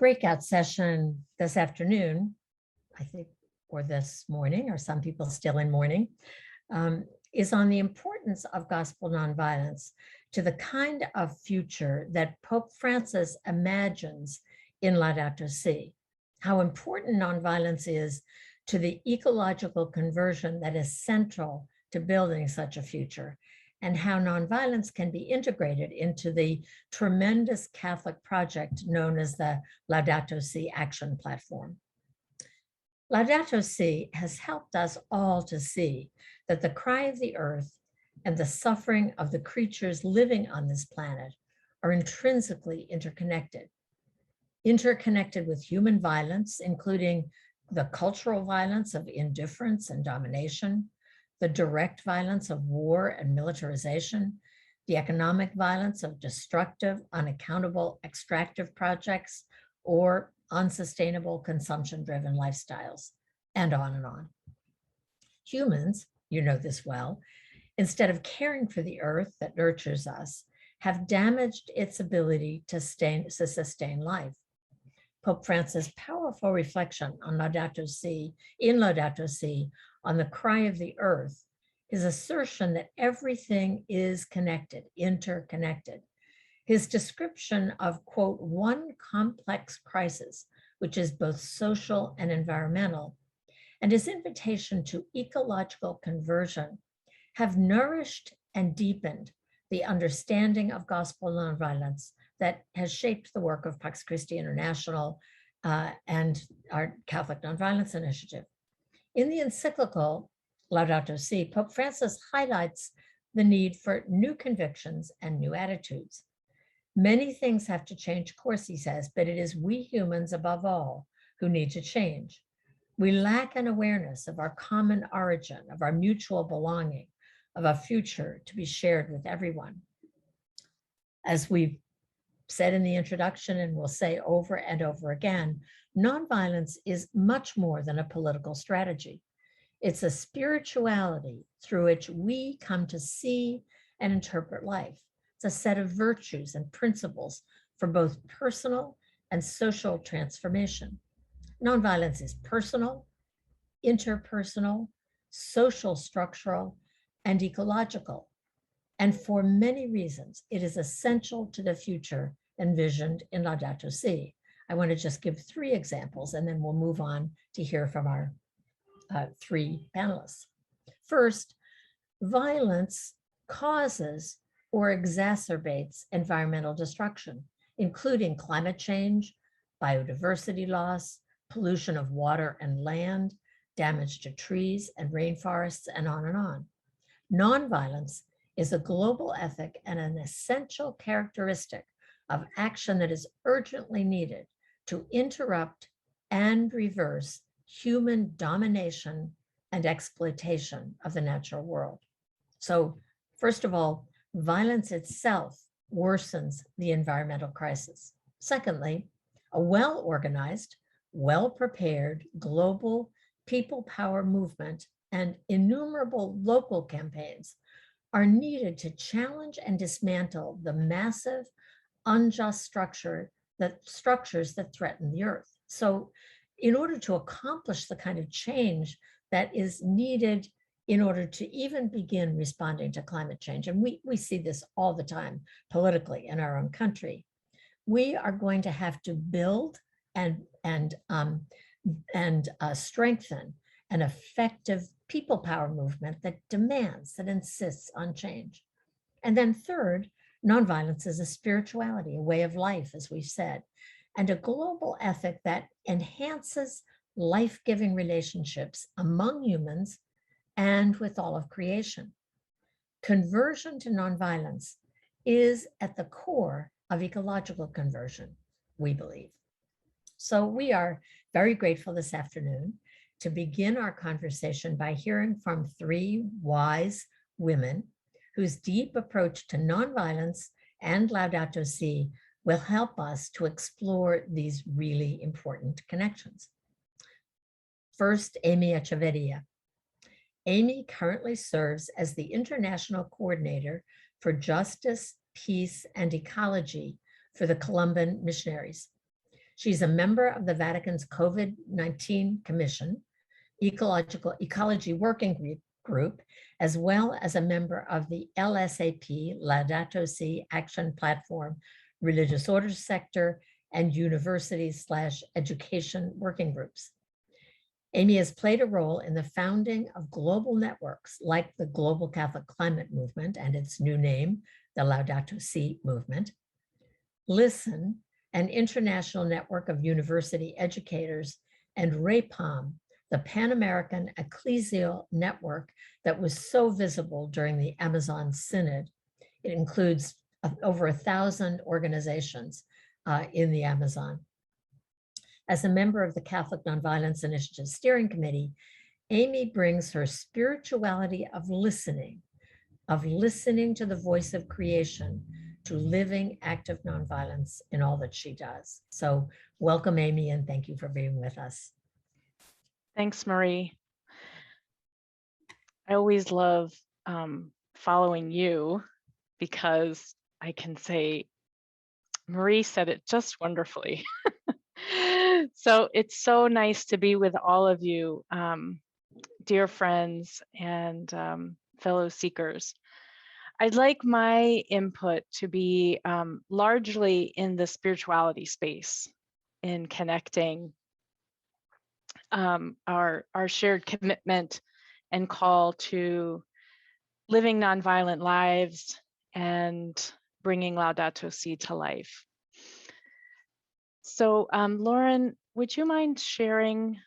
breakout session this afternoon, I think, or this morning, or some people still in morning, is on the importance of gospel nonviolence to the kind of future that Pope Francis imagines in Laudato Si, how important nonviolence is to the ecological conversion that is central to building such a future, and how nonviolence can be integrated into the tremendous Catholic project known as the Laudato Si Action Platform. Laudato Si has helped us all to see that the cry of the earth and the suffering of the creatures living on this planet are intrinsically interconnected with human violence, including the cultural violence of indifference and domination, the direct violence of war and militarization, the economic violence of destructive, unaccountable, extractive projects, or unsustainable consumption-driven lifestyles, and on and on. Humans, you know this well, instead of caring for the earth that nurtures us, have damaged its ability to sustain life. Pope Francis' powerful reflection on Laudato Si, on the cry of the earth, his assertion that everything is connected, interconnected. His description of, quote, one complex crisis, which is both social and environmental, and his invitation to ecological conversion have nourished and deepened the understanding of gospel nonviolence that has shaped the work of Pax Christi International and our Catholic Nonviolence Initiative. In the encyclical Laudato Si, Pope Francis highlights the need for new convictions and new attitudes. Many things have to change course, he says, but it is we humans above all who need to change. We lack an awareness of our common origin, of our mutual belonging, of a future to be shared with everyone. As we've said in the introduction and will say over and over again, nonviolence is much more than a political strategy. It's a spirituality through which we come to see and interpret life. It's a set of virtues and principles for both personal and social transformation. Nonviolence is personal, interpersonal, social structural, and ecological. And for many reasons, it is essential to the future envisioned in Laudato Si. I want to just give 3 examples, and then we'll move on to hear from our 3 panelists. First, violence causes or exacerbates environmental destruction, including climate change, biodiversity loss, pollution of water and land, damage to trees and rainforests, and on and on. Nonviolence is a global ethic and an essential characteristic of action that is urgently needed to interrupt and reverse human domination and exploitation of the natural world. So, first of all, violence itself worsens the environmental crisis. Secondly, a well-organized, well-prepared global people power movement and innumerable local campaigns are needed to challenge and dismantle the massive, unjust structures that threaten the earth. So in order to accomplish the kind of change that is needed in order to even begin responding to climate change, and we see this all the time politically in our own country, we are going to have to build and strengthen an effective people power movement that demands, that insists on change. And then third, nonviolence is a spirituality, a way of life, as we've said, and a global ethic that enhances life-giving relationships among humans and with all of creation. Conversion to nonviolence is at the core of ecological conversion, we believe. So we are very grateful this afternoon to begin our conversation by hearing from 3 wise women whose deep approach to nonviolence and Laudato Si will help us to explore these really important connections. First, Amy Echeverria. Amy currently serves as the International Coordinator for Justice, Peace, and Ecology for the Colombian Missionaries. She's a member of the Vatican's COVID-19 Commission, Ecology Working Group, as well as a member of the LSAP, Laudato Si Action Platform, Religious Orders Sector, and Universities/Education Working Groups. Amy has played a role in the founding of global networks like the Global Catholic Climate Movement and its new name, the Laudato Si Movement, Listen, an international network of university educators, and RAPAM, the Pan-American Ecclesial Network that was so visible during the Amazon Synod. It includes over 1,000 organizations in the Amazon. As a member of the Catholic Nonviolence Initiative Steering Committee, Amy brings her spirituality of listening to the voice of creation, to living active nonviolence in all that she does. So welcome, Amy, and thank you for being with us. Thanks, Marie. I always love following you because I can say, Marie said it just wonderfully. So it's so nice to be with all of you, dear friends and fellow seekers. I'd like my input to be largely in the spirituality space, in connecting our shared commitment and call to living nonviolent lives and bringing Laudato Si to life. So Lauren, would you mind sharing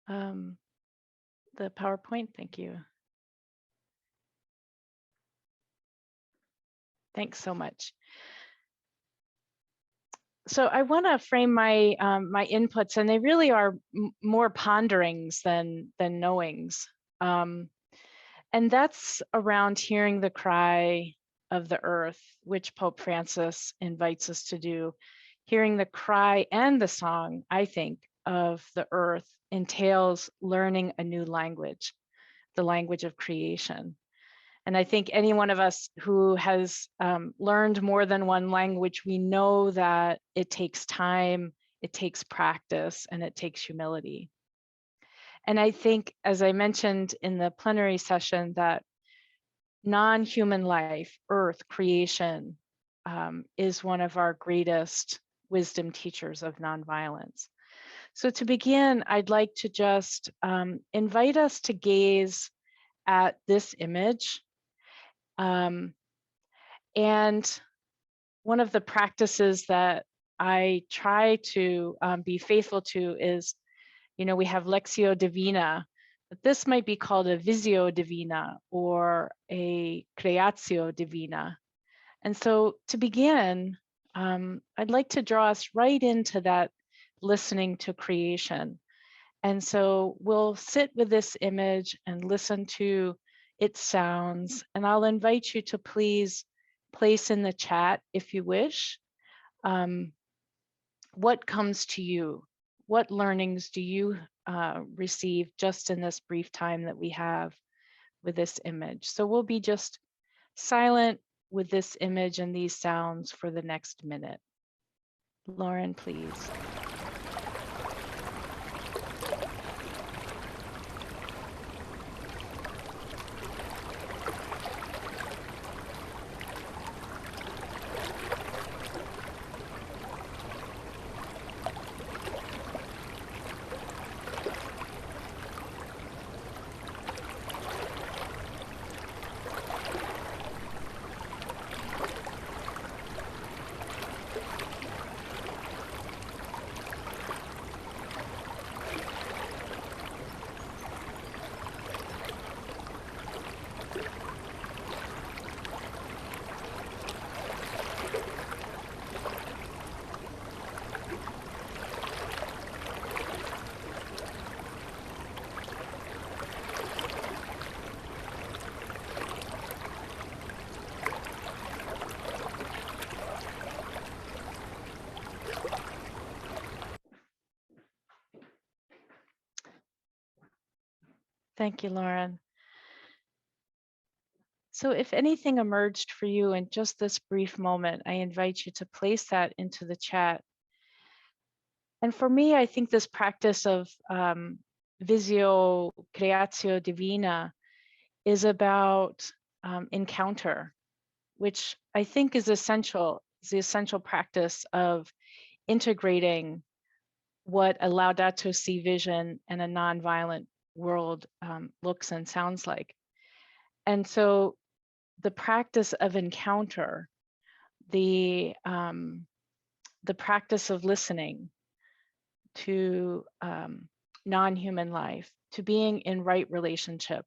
the PowerPoint? Thank you. Thanks so much. So I want to frame my my inputs, and they really are more ponderings than knowings. And that's around hearing the cry of the earth, which Pope Francis invites us to do. Hearing the cry and the song, I think, of the earth entails learning a new language, the language of creation. And I think any one of us who has learned more than one language, we know that it takes time, it takes practice, and it takes humility. And I think, as I mentioned in the plenary session, that non-human life, earth, creation, is one of our greatest wisdom teachers of nonviolence. So to begin, I'd like to just invite us to gaze at this image. And one of the practices that I try to be faithful to is, you know, we have Lectio Divina, but this might be called a Visio Divina or a Creatio Divina. And so to begin, I'd like to draw us right into that listening to creation. And so we'll sit with this image and listen to its sounds. And I'll invite you to please place in the chat, if you wish, what comes to you? What learnings do you receive just in this brief time that we have with this image? So we'll be just silent with this image and these sounds for the next minute. Lauren, please. Thank you, Lauren. So if anything emerged for you in just this brief moment, I invite you to place that into the chat. And for me, I think this practice of visio creatio divina is about encounter, which I think is essential. It's the essential practice of integrating what a Laudato Si vision and a nonviolent world looks and sounds like. And so the practice of encounter, the practice of listening to non-human life, to being in right relationship,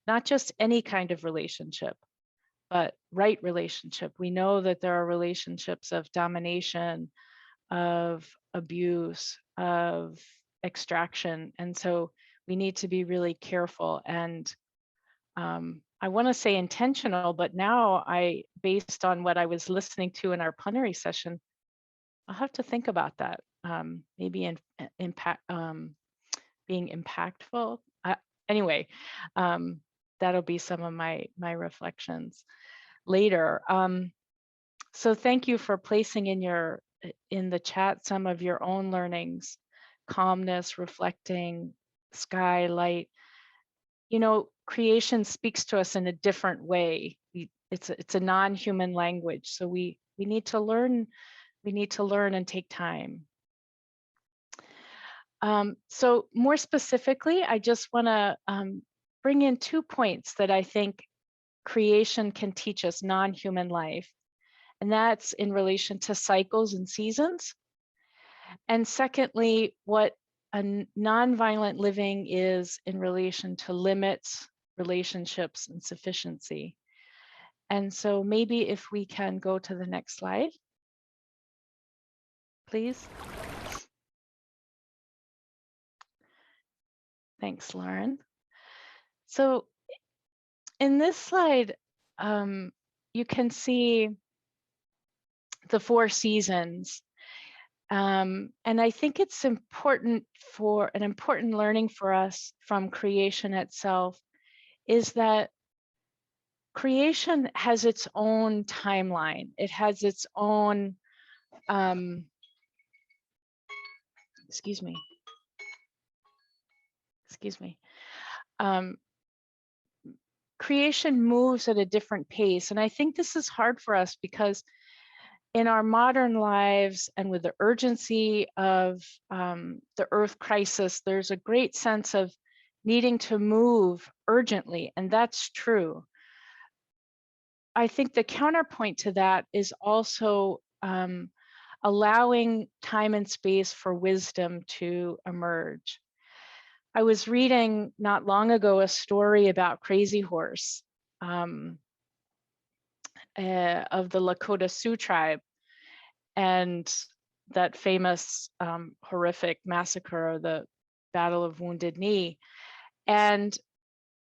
not just any kind of relationship, but right relationship. We know that there are relationships of domination, of abuse, of extraction. And so we need to be really careful. And I want to say intentional, but now based on what I was listening to in our plenary session, I'll have to think about that. Maybe being impactful. Anyway, that'll be some of my reflections later. So thank you for placing in the chat some of your own learnings: calmness, reflecting, sky, light. You know, creation speaks to us in a different way. It's a non-human language, so we need to learn. We need to learn and take time. So more specifically, I just want to bring in 2 points that I think creation can teach us non-human life. And that's in relation to cycles and seasons. And secondly, what a nonviolent living is in relation to limits, relationships, and sufficiency. And so maybe if we can go to the next slide, please. Thanks, Lauren. So in this slide, you can see the 4 seasons. And I think it's important an important learning for us from creation itself is that creation has its own timeline. It has its own, excuse me. Creation moves at a different pace. And I think this is hard for us because in our modern lives and with the urgency of the earth crisis, there's a great sense of needing to move urgently, and that's true. I think the counterpoint to that is also allowing time and space for wisdom to emerge. I was reading not long ago a story about Crazy Horse of the Lakota Sioux tribe and that famous horrific massacre, the Battle of Wounded Knee. And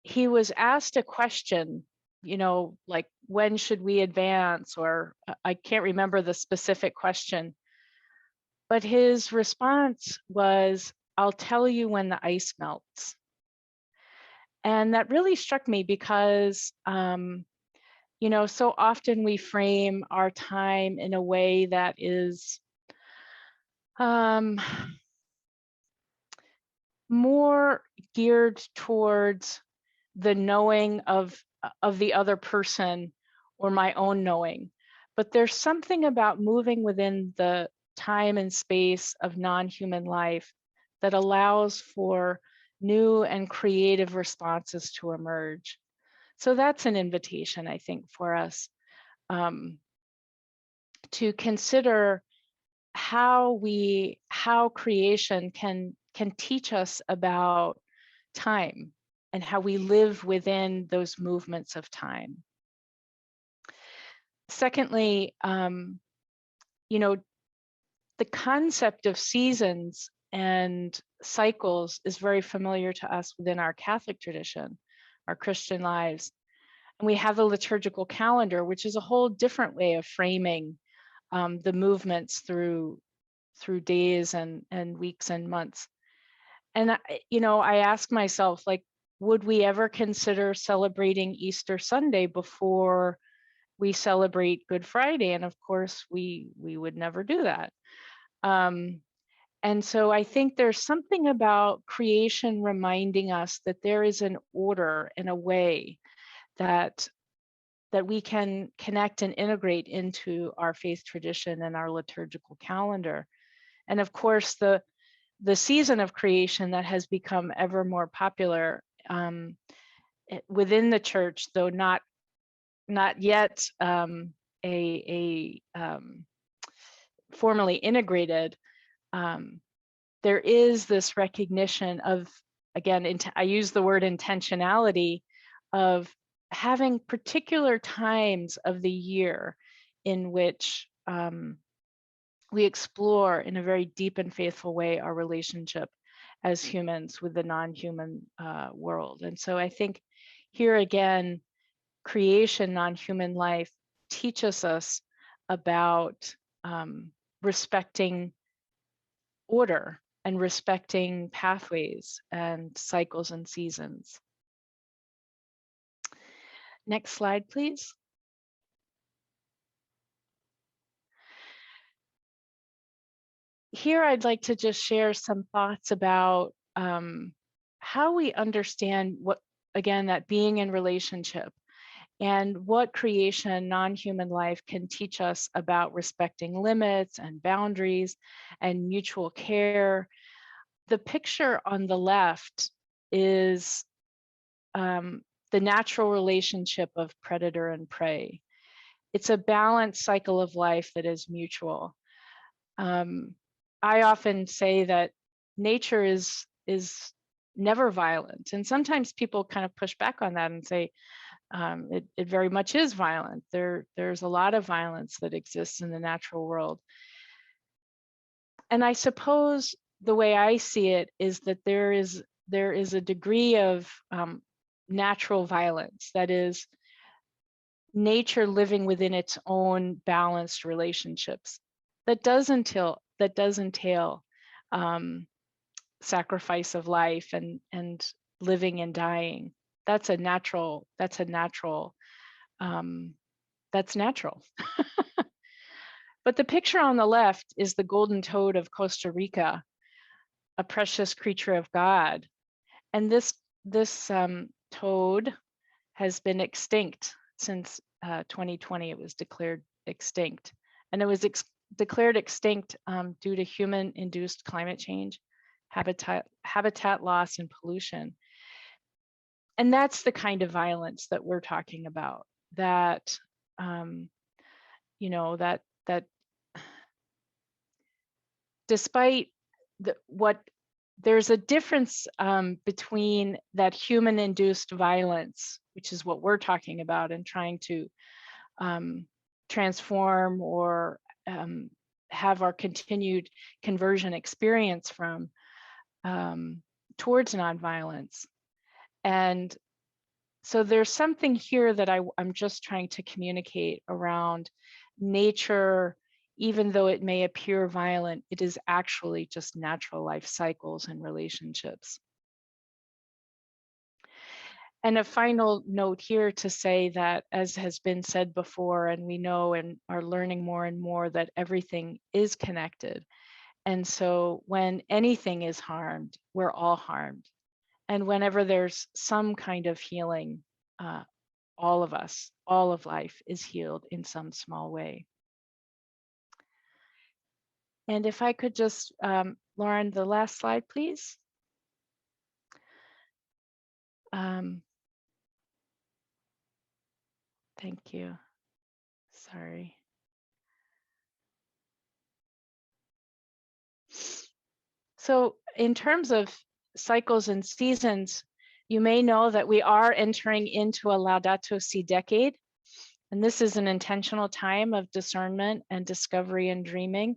he was asked a question, you know, like, when should we advance? Or I can't remember the specific question, but his response was, I'll tell you when the ice melts. And that really struck me because, you know, so often we frame our time in a way that is more geared towards the knowing of the other person or my own knowing. But there's something about moving within the time and space of non-human life that allows for new and creative responses to emerge. So that's an invitation, I think, for us to consider how creation can teach us about time and how we live within those movements of time. Secondly, you know, the concept of seasons and cycles is very familiar to us within our Catholic tradition, our Christian lives. And we have the liturgical calendar, which is a whole different way of framing the movements through days and weeks and months. And, you know, I ask myself, like, would we ever consider celebrating Easter Sunday before we celebrate Good Friday? And of course, we would never do that. And so I think there's something about creation reminding us that there is an order and a way that we can connect and integrate into our faith tradition and our liturgical calendar. And of course, the season of creation that has become ever more popular within the church, though not yet formally integrated, there is this recognition of, again, I use the word intentionality, of having particular times of the year in which we explore in a very deep and faithful way our relationship as humans with the non-human world. And so I think here again, creation, non-human life teaches us about respecting order and respecting pathways and cycles and seasons. Next slide, please. Here, I'd like to just share some thoughts about how we understand what, again, that being in relationship, and what creation, non-human life can teach us about respecting limits and boundaries and mutual care. The picture on the left is the natural relationship of predator and prey. It's a balanced cycle of life that is mutual. I often say that nature is never violent, and sometimes people kind of push back on that and say it very much is violent. There's a lot of violence that exists in the natural world. And I suppose the way I see it is that there is a degree of natural violence, that is nature living within its own balanced relationships, that does entail sacrifice of life and living and dying. That's natural. But the picture on the left is the golden toad of Costa Rica, a precious creature of God. And this toad has been extinct since 2020. It was declared extinct. And it was declared extinct due to human-induced climate change, habitat loss, and pollution. And that's the kind of violence that we're talking about, that that despite there's a difference between that human-induced violence, which is what we're talking about and trying to transform or have our continued conversion experience from, towards nonviolence. And so there's something here that I'm just trying to communicate around nature. Even though it may appear violent, it is actually just natural life cycles and relationships. And a final note here to say that, as has been said before, and we know and are learning more and more, that everything is connected. And so when anything is harmed, we're all harmed. And whenever there's some kind of healing, all of life is healed in some small way. And if I could just, Lauren, the last slide, please. Thank you. Sorry. So in terms of cycles and seasons, you may know that we are entering into a Laudato Si decade. And this is an intentional time of discernment and discovery and dreaming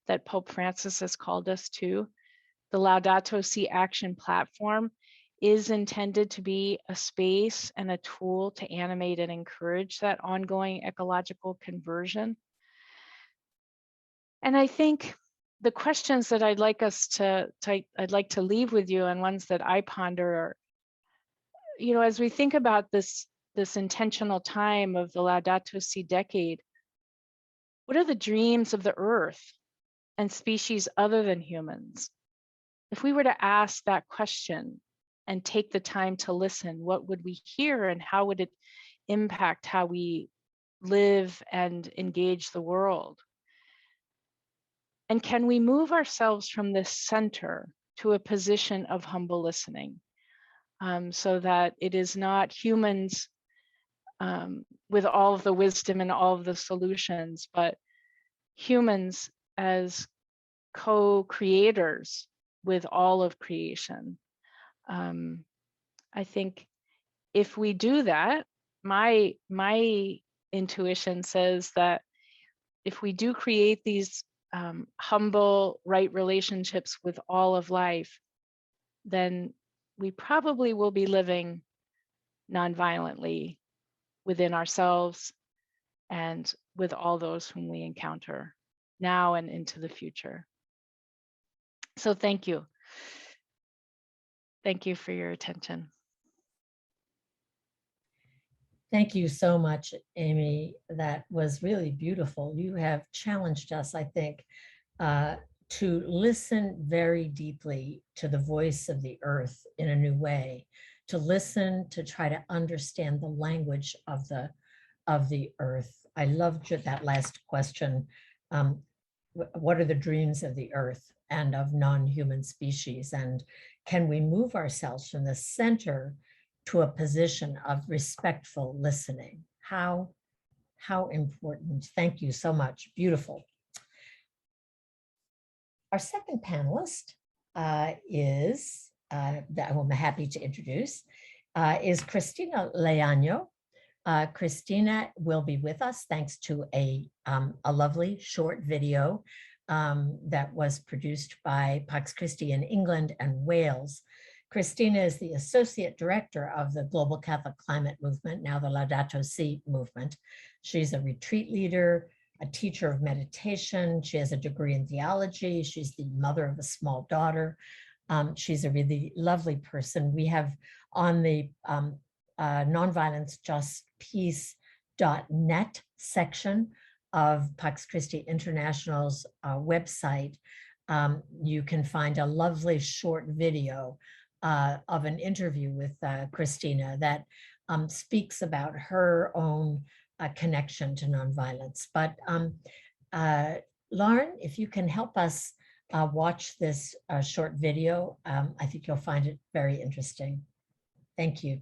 that Pope Francis has called us to. The Laudato Si Action platform is intended to be a space and a tool to animate and encourage that ongoing ecological conversion. And I think the questions that I'd like to leave with you, and ones that I ponder, are, as we think about this intentional time of the Laudato Si decade, what are the dreams of the earth? and species other than humans? If we were to ask that question and take the time to listen, what would we hear and how would it impact how we live and engage the world? And can we move ourselves from this center to a position of humble listening, so that it is not humans with all of the wisdom and all of the solutions, but humans as co-creators with all of creation. I think if we do that, my intuition says that if we do create these humble, right relationships with all of life, then we probably will be living nonviolently within ourselves and with all those whom we encounter now and into the future. So thank you. Thank you for your attention. Thank you so much, Amy. That was really beautiful. You have challenged us, I think, to listen very deeply to the voice of the earth in a new way, to listen, to try to understand the language of the earth. I loved that last question. What are the dreams of the earth and of non-human species? And can we move ourselves from the center to a position of respectful listening? How important. Thank you so much. Beautiful. Our second panelist is, that I'm happy to introduce, is Cristina Leaño. Cristina will be with us thanks to a lovely short video that was produced by Pax Christi in England and Wales. Cristina is the Associate Director of the Global Catholic Climate Movement, now the Laudato Si movement. She's a retreat leader, a teacher of meditation. She has a degree in theology. She's the mother of a small daughter. She's a really lovely person. We have on the nonviolenceJustPeace.net section of Pax Christi International's website, you can find a lovely short video of an interview with Cristina that speaks about her own connection to nonviolence. But Lauren, if you can help us watch this short video, I think you'll find it very interesting. Thank you.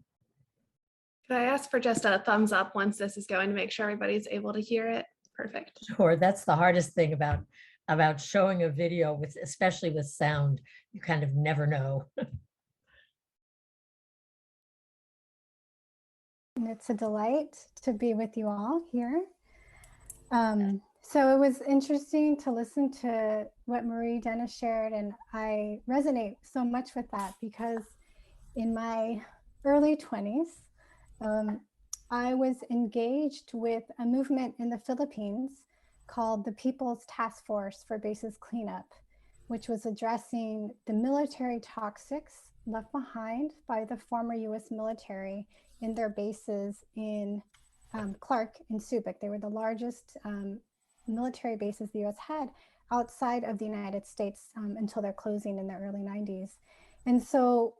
Could I ask for just a thumbs up once this is going to make sure everybody's able to hear it? Perfect. Sure, that's the hardest thing about showing a video, with especially with sound. You kind of never know. And it's a delight to be with you all here. So it was interesting to listen to what Marie Dennis shared, and I resonate so much with that because in my early 20s, I was engaged with a movement in the Philippines called the People's Task Force for Bases Cleanup, which was addressing the military toxics left behind by the former US military in their bases in Clark and Subic. They were the largest military bases the US had outside of the United States until their closing in the early 90s. And so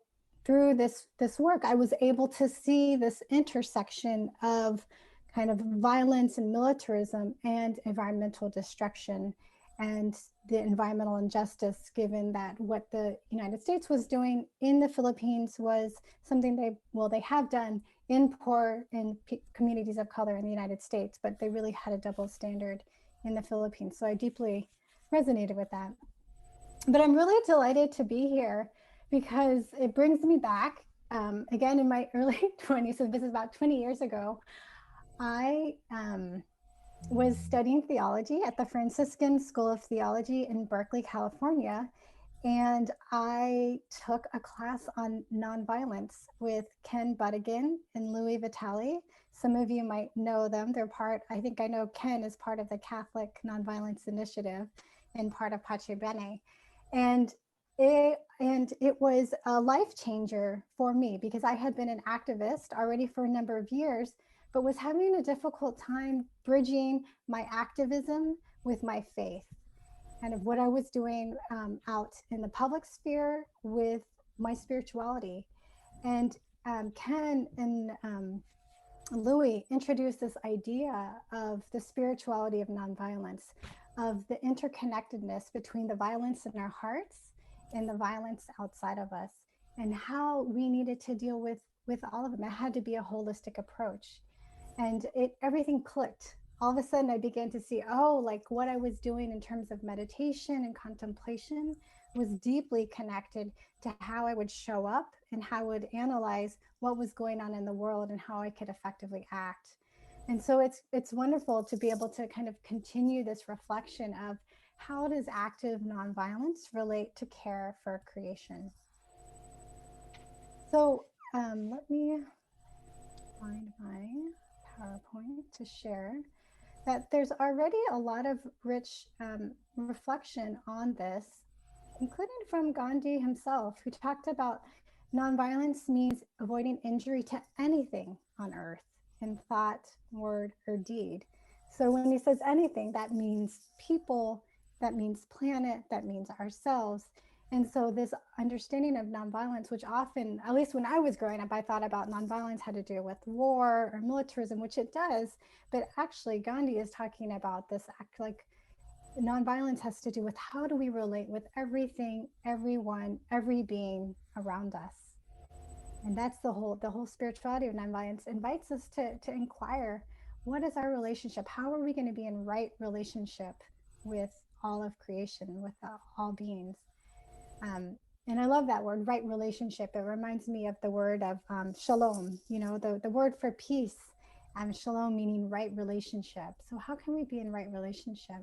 through this work, I was able to see this intersection of kind of violence and militarism and environmental destruction and the environmental injustice, given that what the United States was doing in the Philippines was something they have done in poor and communities of color in the United States, but they really had a double standard in the Philippines. So I deeply resonated with that. But I'm really delighted to be here because it brings me back, again, in my early 20s, so this is about 20 years ago, I was studying theology at the Franciscan School of Theology in Berkeley, California, and I took a class on nonviolence with Ken Budigan and Louis Vitale. Some of you might know them. They're part, I think I know Ken is part of the Catholic Nonviolence Initiative and part of Pace Bene. And it was a life changer for me because I had been an activist already for a number of years, but was having a difficult time bridging my activism with my faith. kind of what I was doing out in the public sphere with my spirituality. And Ken and Louis introduced this idea of the spirituality of nonviolence, of the interconnectedness between the violence in our hearts and the violence outside of us, and how we needed to deal with all of them. It had to be a holistic approach, and everything clicked. All of a sudden, I began to see, oh, like what I was doing in terms of meditation and contemplation was deeply connected to how I would show up and how I would analyze what was going on in the world and how I could effectively act. And so it's wonderful to be able to kind of continue this reflection of how does active nonviolence relate to care for creation. So let me find my PowerPoint to share. That there's already a lot of rich reflection on this, including from Gandhi himself, who talked about nonviolence means avoiding injury to anything on earth in thought, word, or deed. So when he says anything, that means people, that means planet, that means ourselves. And so this understanding of nonviolence, which often, at least when I was growing up, I thought about nonviolence had to do with war or militarism, which it does. But actually, Gandhi is talking about this act like nonviolence has to do with how do we relate with everything, everyone, every being around us. And that's the whole spirituality of nonviolence invites us to inquire, what is our relationship? How are we going to be in right relationship with all of creation, with all beings? And I love that word, right relationship. It reminds me of the word of shalom, you know, the word for peace, shalom meaning right relationship. So how can we be in right relationship?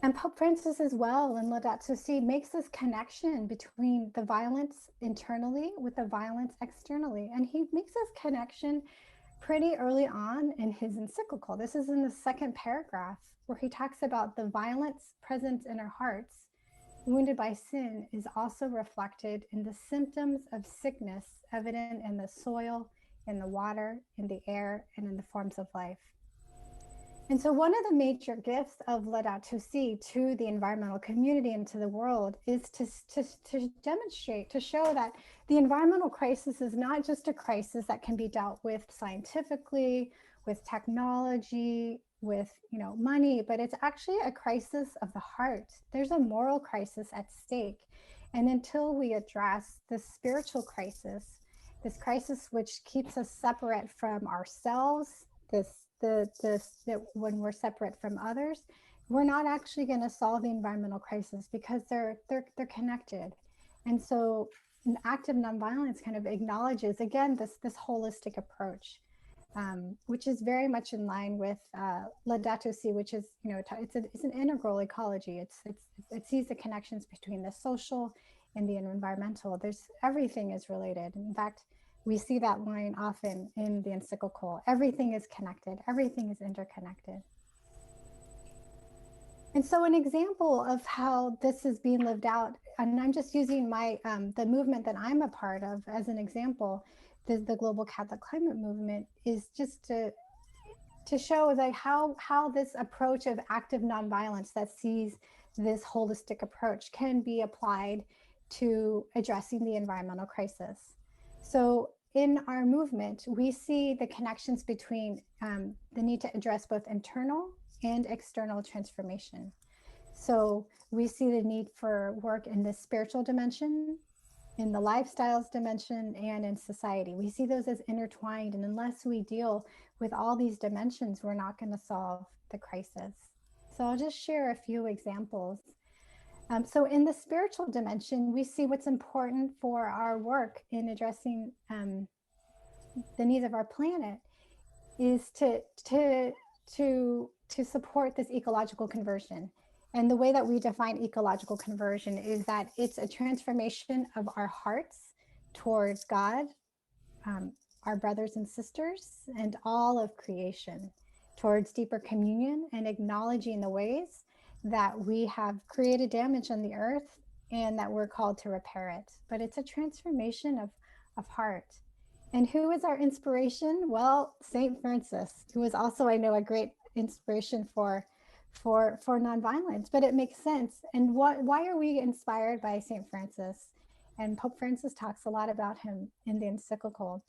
And Pope Francis as well in Laudato Si makes this connection between the violence internally with the violence externally. And he makes this connection pretty early on in his encyclical. This is in the second paragraph where he talks about the violence present in our hearts, wounded by sin, is also reflected in the symptoms of sickness evident in the soil, in the water, in the air, and in the forms of life. And so one of the major gifts of Laudato Si to the environmental community and to the world is to demonstrate, to show that the environmental crisis is not just a crisis that can be dealt with scientifically, with technology, with money, but it's actually a crisis of the heart. There's a moral crisis at stake. And until we address the spiritual crisis, this crisis which keeps us separate from ourselves, that when we're separate from others, we're not actually going to solve the environmental crisis because they're connected. And so an active nonviolence kind of acknowledges again this holistic approach, which is very much in line with Laudato Si, which is it's an integral ecology. It sees the connections between the social and the environmental. Everything is related. In fact, we see that line often in the encyclical. Everything is connected. Everything is interconnected. And so an example of how this is being lived out, and I'm just using my the movement that I'm a part of as an example, the Global Catholic Climate Movement, is just to show like how this approach of active nonviolence that sees this holistic approach can be applied to addressing the environmental crisis. So in our movement, we see the connections between the need to address both internal and external transformation. So we see the need for work in the spiritual dimension, in the lifestyles dimension, and in society. We see those as intertwined, and unless we deal with all these dimensions, we're not going to solve the crisis. So I'll just share a few examples. So in the spiritual dimension, we see what's important for our work in addressing the needs of our planet is to support this ecological conversion. And the way that we define ecological conversion is that it's a transformation of our hearts towards God, our brothers and sisters, and all of creation, towards deeper communion and acknowledging the ways that we have created damage on the earth and that we're called to repair it. But it's a transformation of heart. And who is our inspiration? Well, St. Francis, who is also, I know, a great inspiration for for nonviolence, but it makes sense. And why are we inspired by St. Francis? And Pope Francis talks a lot about him in the encyclical,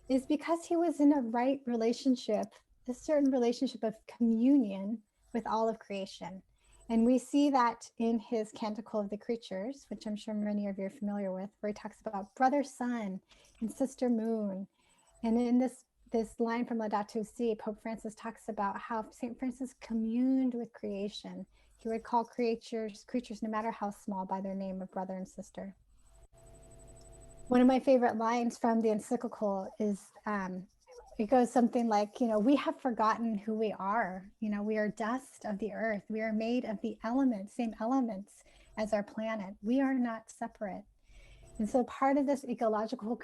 is because he was in a right relationship, a certain relationship of communion with all of creation. And we see that in his Canticle of the Creatures, which I'm sure many of you are familiar with, where he talks about brother sun and sister moon. And in this line from Laudato Si, Pope Francis talks about how St. Francis communed with creation. He would call creatures, no matter how small, by their name of brother and sister. One of my favorite lines from the encyclical is, it goes something like, we have forgotten who we are. We are dust of the earth. We are made of the elements, same elements as our planet. We are not separate. And so part of this ecological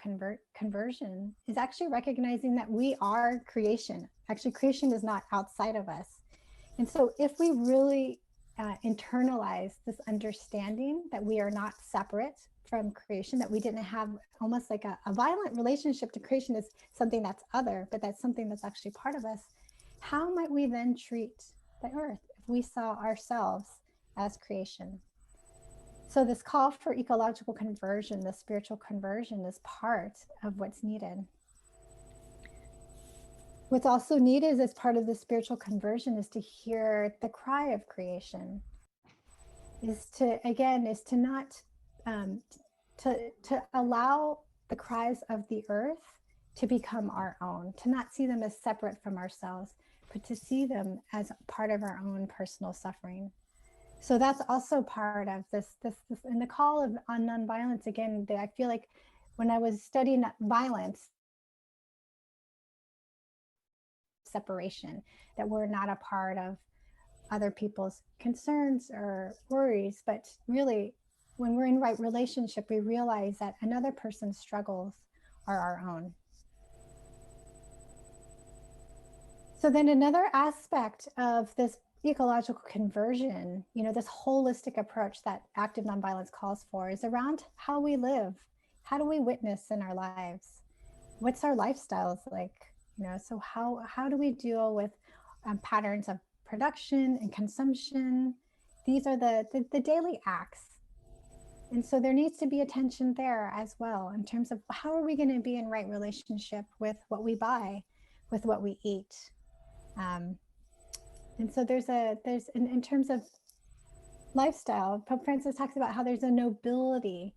conversion is actually recognizing that we are creation. Actually, creation is not outside of us. And so if we really internalize this understanding that we are not separate from creation, that we didn't have almost like a violent relationship to creation is something that's other, but that's something that's actually part of us, how might we then treat the earth if we saw ourselves as creation? So this call for ecological conversion, the spiritual conversion, is part of what's needed. What's also needed as part of the spiritual conversion is to hear the cry of creation, is to not to allow the cries of the earth to become our own, to not see them as separate from ourselves, but to see them as part of our own personal suffering. So that's also part of this and the call on nonviolence. Again, I feel like when I was studying violence, separation, that we're not a part of other people's concerns or worries, but really when we're in right relationship, we realize that another person's struggles are our own. So then another aspect of this ecological conversion, this holistic approach that active nonviolence calls for, is around how we live. How do we witness in our lives? What's our lifestyles like? So how do we deal with patterns of production and consumption? These are the daily acts. And so there needs to be attention there as well, in terms of how are we going to be in right relationship with what we buy, with what we eat. And so there's in terms of lifestyle, Pope Francis talks about how there's a nobility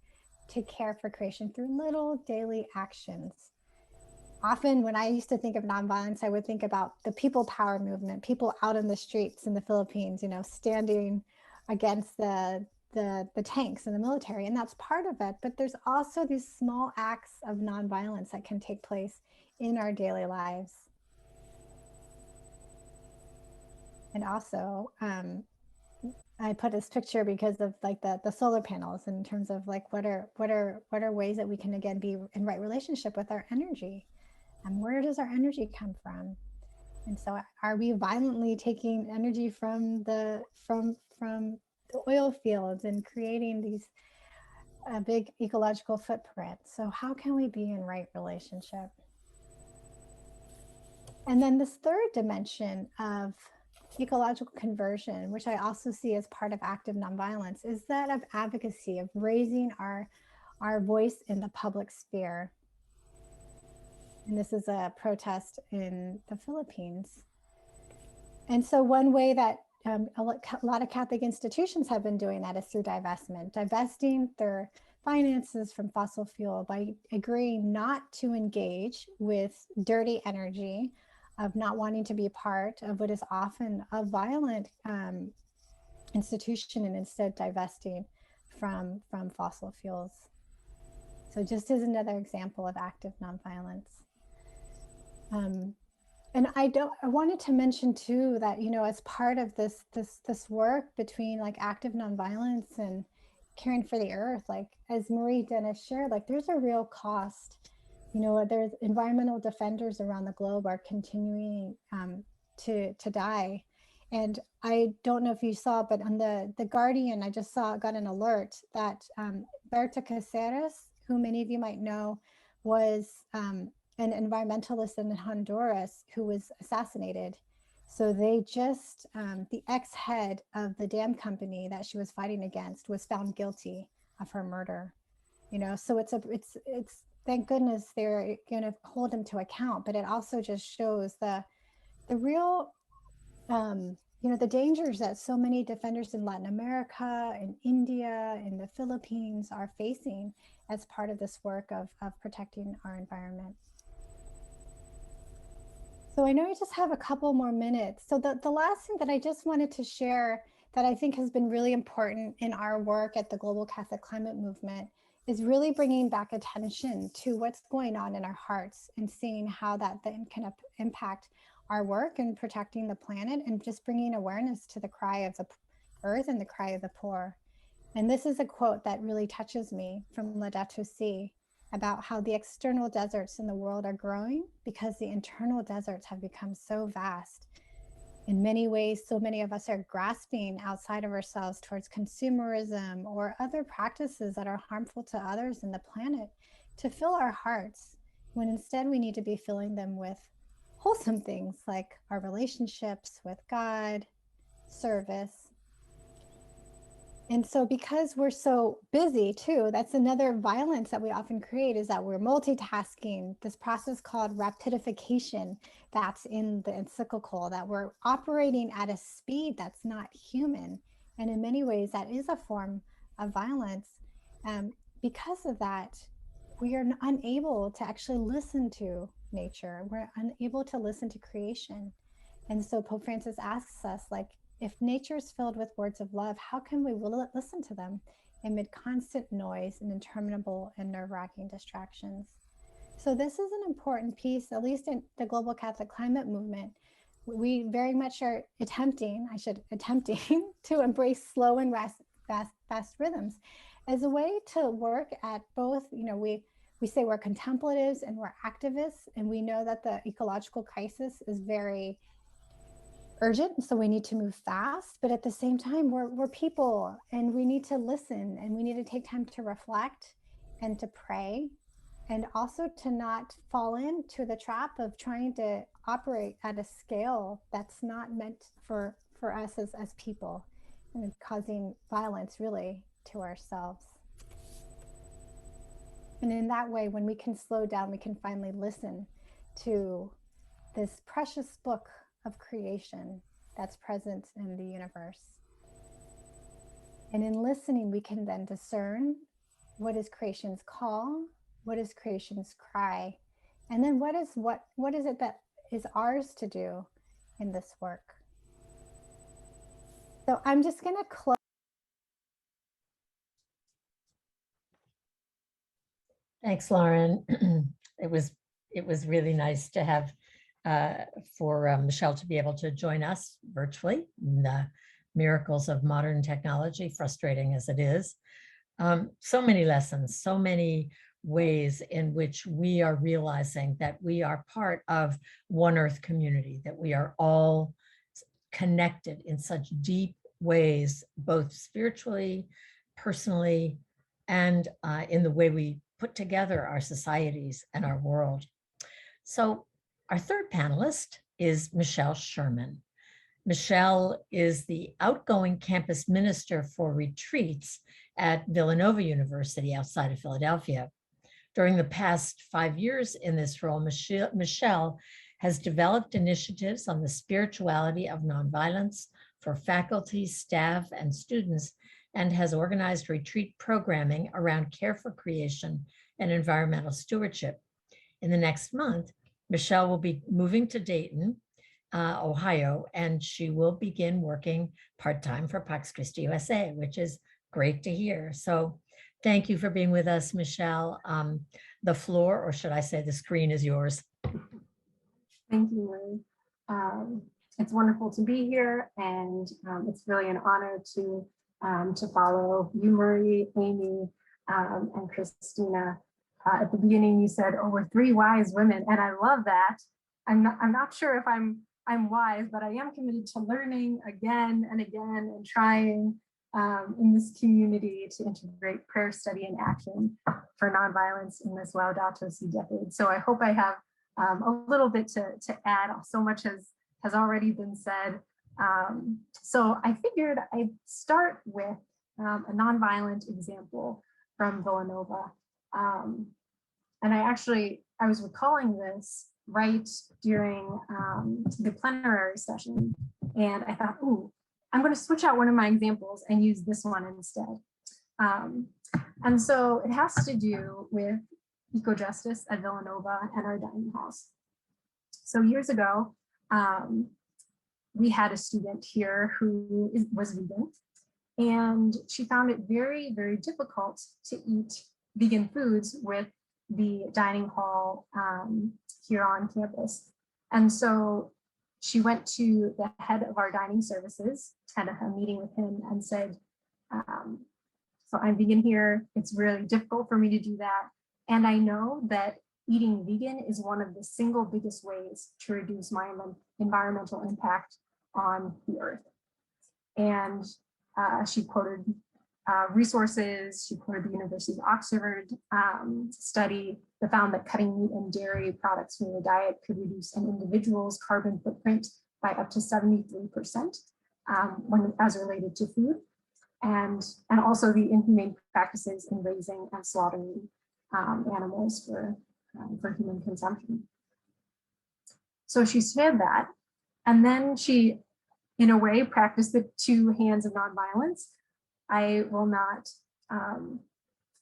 to care for creation through little daily actions. Often when I used to think of nonviolence, I would think about the people power movement, people out in the streets in the Philippines, standing against the tanks and the military, and that's part of it. But there's also these small acts of nonviolence that can take place in our daily lives. And also, I put this picture because of like the solar panels, in terms of like what are ways that we can again be in right relationship with our energy, and where does our energy come from? And so, are we violently taking energy from the oil fields and creating these big ecological footprints? So how can we be in right relationship? And then this third dimension of ecological conversion, which I also see as part of active nonviolence, is that of advocacy, of raising our voice in the public sphere. And this is a protest in the Philippines. And so one way that a lot of Catholic institutions have been doing that is through divestment, divesting their finances from fossil fuel by agreeing not to engage with dirty energy, of not wanting to be part of what is often a violent institution, and instead divesting from fossil fuels. So just as another example of active nonviolence. And I wanted to mention too that, as part of this work between like active nonviolence and caring for the earth, like as Marie Dennis shared, like there's a real cost. There's environmental defenders around the globe are continuing to die. And I don't know if you saw, but on the Guardian, I just got an alert that Berta Cáceres, who many of you might know, was an environmentalist in Honduras who was assassinated. So they just, the ex-head of the dam company that she was fighting against was found guilty of her murder. You know, so it's thank goodness they're going to hold him to account, but it also just shows the real, you know, the dangers that so many defenders in Latin America, in India, in the Philippines are facing as part of this work of protecting our environment. So I know I just have a couple more minutes. So the last thing that I just wanted to share that I think has been really important in our work at the Global Catholic Climate Movement is really bringing back attention to what's going on in our hearts and seeing how that then can impact our work in protecting the planet, and just bringing awareness to the cry of the earth and the cry of the poor. And this is a quote that really touches me from Laudato Si, about how the external deserts in the world are growing because the internal deserts have become so vast. In many ways, so many of us are grasping outside of ourselves towards consumerism or other practices that are harmful to others and the planet to fill our hearts, when instead we need to be filling them with wholesome things like our relationships with God, service. And so because we're so busy too, that's another violence that we often create, is that we're multitasking, this process called rapidification that's in the encyclical, that we're operating at a speed that's not human. And in many ways, that is a form of violence. Because of that, we are unable to actually listen to nature. We're unable to listen to creation. And so Pope Francis asks us, like, if nature is filled with words of love, how can we listen to them amid constant noise and interminable and nerve-wracking distractions? So this is an important piece, at least in the Global Catholic Climate Movement. We very much are attempting to embrace slow and fast rhythms as a way to work at both, you know, we say we're contemplatives and we're activists, and we know that the ecological crisis is very urgent, so we need to move fast, but at the same time we're people, and we need to listen, and we need to take time to reflect and to pray, and also to not fall into the trap of trying to operate at a scale that's not meant for us as people, and causing violence really to ourselves. And in that way, when we can slow down, we can finally listen to this precious book of creation that's present in the universe. And in listening, we can then discern what is creation's call, what is creation's cry, and then what is it that is ours to do in this work. So I'm just going to close. Thanks, Lauren. It was really nice to have for Michelle to be able to join us virtually in the miracles of modern technology, frustrating as it is. So many lessons, so many ways in which we are realizing that we are part of one Earth community, that we are all connected in such deep ways, both spiritually, personally, and in the way we put together our societies and our world. So our third panelist is Michelle Sherman. Michelle is the outgoing campus minister for retreats at Villanova University outside of Philadelphia. During the past 5 years in this role, Michelle has developed initiatives on the spirituality of nonviolence for faculty, staff, and students, and has organized retreat programming around care for creation and environmental stewardship. In the next month, Michelle will be moving to Dayton, Ohio, and she will begin working part-time for Pax Christi USA, which is great to hear. So thank you for being with us, Michelle. The floor, or should I say the screen, is yours. Thank you, Marie. It's wonderful to be here, and it's really an honor to follow you, Marie, Amy, and Christina. At the beginning, you said, "Oh, we're three wise women," and I love that. I'm not sure if I'm wise, but I am committed to learning again and again and trying in this community to integrate prayer, study, and action for nonviolence in this Laudato Si decade. So I hope I have a little bit to add. So much has has already been said. So I figured I'd start with a nonviolent example from Villanova. And I was recalling this right during the plenary session. And I thought, ooh, I'm going to switch out one of my examples and use this one instead. And so it has to do with eco-justice at Villanova and our dining halls. So years ago, we had a student here who was vegan, and she found it very, very difficult to eat vegan foods with the dining hall here on campus. And so she went to the head of our dining services, had a meeting with him, and said, so I'm vegan here. It's really difficult for me to do that. And I know that eating vegan is one of the single biggest ways to reduce my environmental impact on the earth. And she quoted resources. She quoted the University of Oxford study that found that cutting meat and dairy products from your diet could reduce an individual's carbon footprint by up to 73% as related to food, and also the inhumane practices in raising and slaughtering animals for human consumption. So she said that, and then she, in a way, practiced the two hands of nonviolence. I will not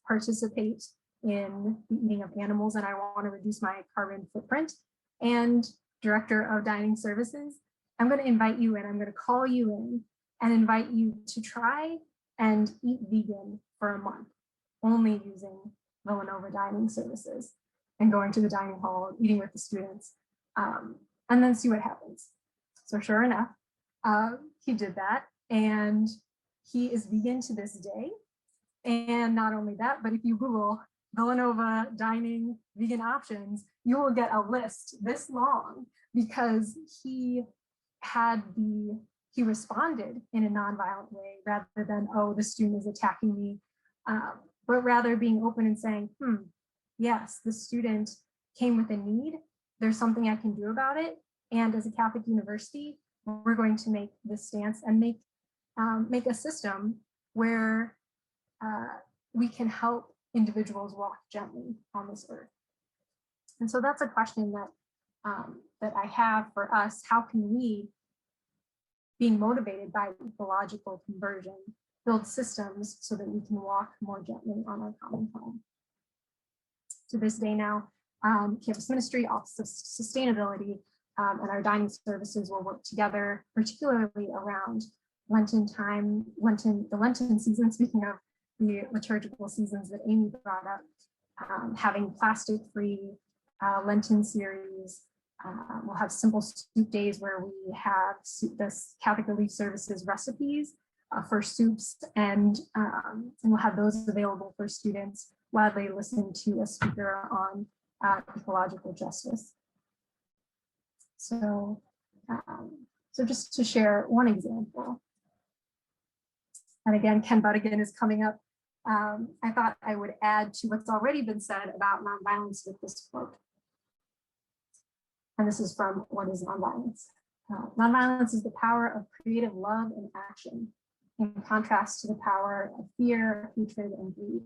participate in the eating of animals, and I want to reduce my carbon footprint. And Director of Dining Services, I'm going to invite you in. I'm going to call you in and invite you to try and eat vegan for a month, only using Villanova Dining Services and going to the dining hall, eating with the students, and then see what happens. So sure enough, he did that, and he is vegan to this day. And not only that, but if you Google Villanova dining vegan options, you will get a list this long, because he responded in a nonviolent way rather than, oh, the student is attacking me, but rather being open and saying, yes, the student came with a need. There's something I can do about it. And as a Catholic university, we're going to make this stance and make a system where we can help individuals walk gently on this earth. And so that's a question that I have for us. How can we, being motivated by ecological conversion, build systems so that we can walk more gently on our common home? To this day now, campus ministry, Office of Sustainability, and our dining services will work together, particularly around Lenten time, the Lenten season, speaking of the liturgical seasons that Amy brought up, having plastic-free Lenten series. We'll have simple soup days where we have this Catholic Relief Services recipes for soups, and we'll have those available for students while they listen to a speaker on ecological justice. So, so just to share one example, and again, Ken Budigan is coming up. I thought I would add to what's already been said about nonviolence with this quote. And this is from What is Nonviolence? Nonviolence is the power of creative love and action, in contrast to the power of fear, hatred, and greed.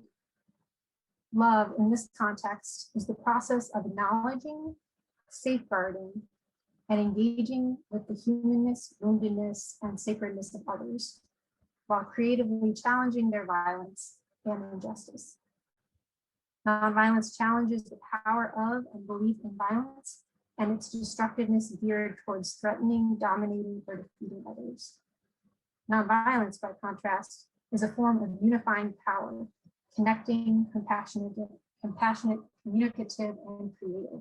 Love, in this context, is the process of acknowledging, safeguarding, and engaging with the humanness, woundedness, and sacredness of others, while creatively challenging their violence and injustice. Nonviolence challenges the power of and belief in violence and its destructiveness geared towards threatening, dominating, or defeating others. Nonviolence, by contrast, is a form of unifying power, connecting, compassionate, communicative, and creative.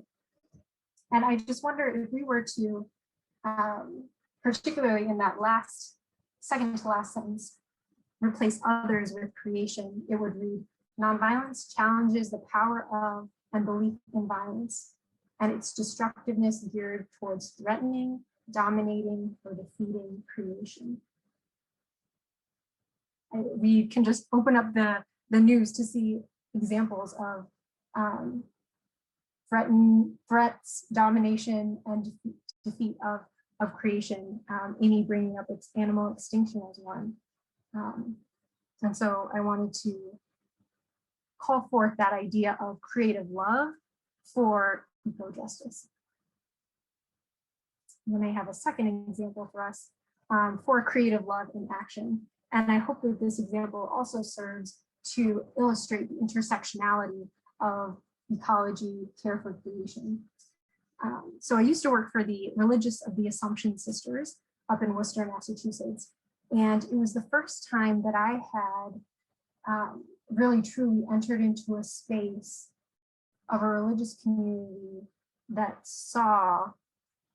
And I just wonder if we were to, particularly in that second to last sentence, replace others with creation, it would read, nonviolence challenges the power of and belief in violence, and its destructiveness geared towards threatening, dominating, or defeating creation. We can just open up the news to see examples of threats, domination, and defeat of of creation, Amy bringing up animal extinction as one. And so I wanted to call forth that idea of creative love for eco-justice. Then I have a second example for us for creative love in action. And I hope that this example also serves to illustrate the intersectionality of ecology, care for creation. So I used to work for the Religious of the Assumption Sisters up in Worcester, Massachusetts. And it was the first time that I had really truly entered into a space of a religious community that saw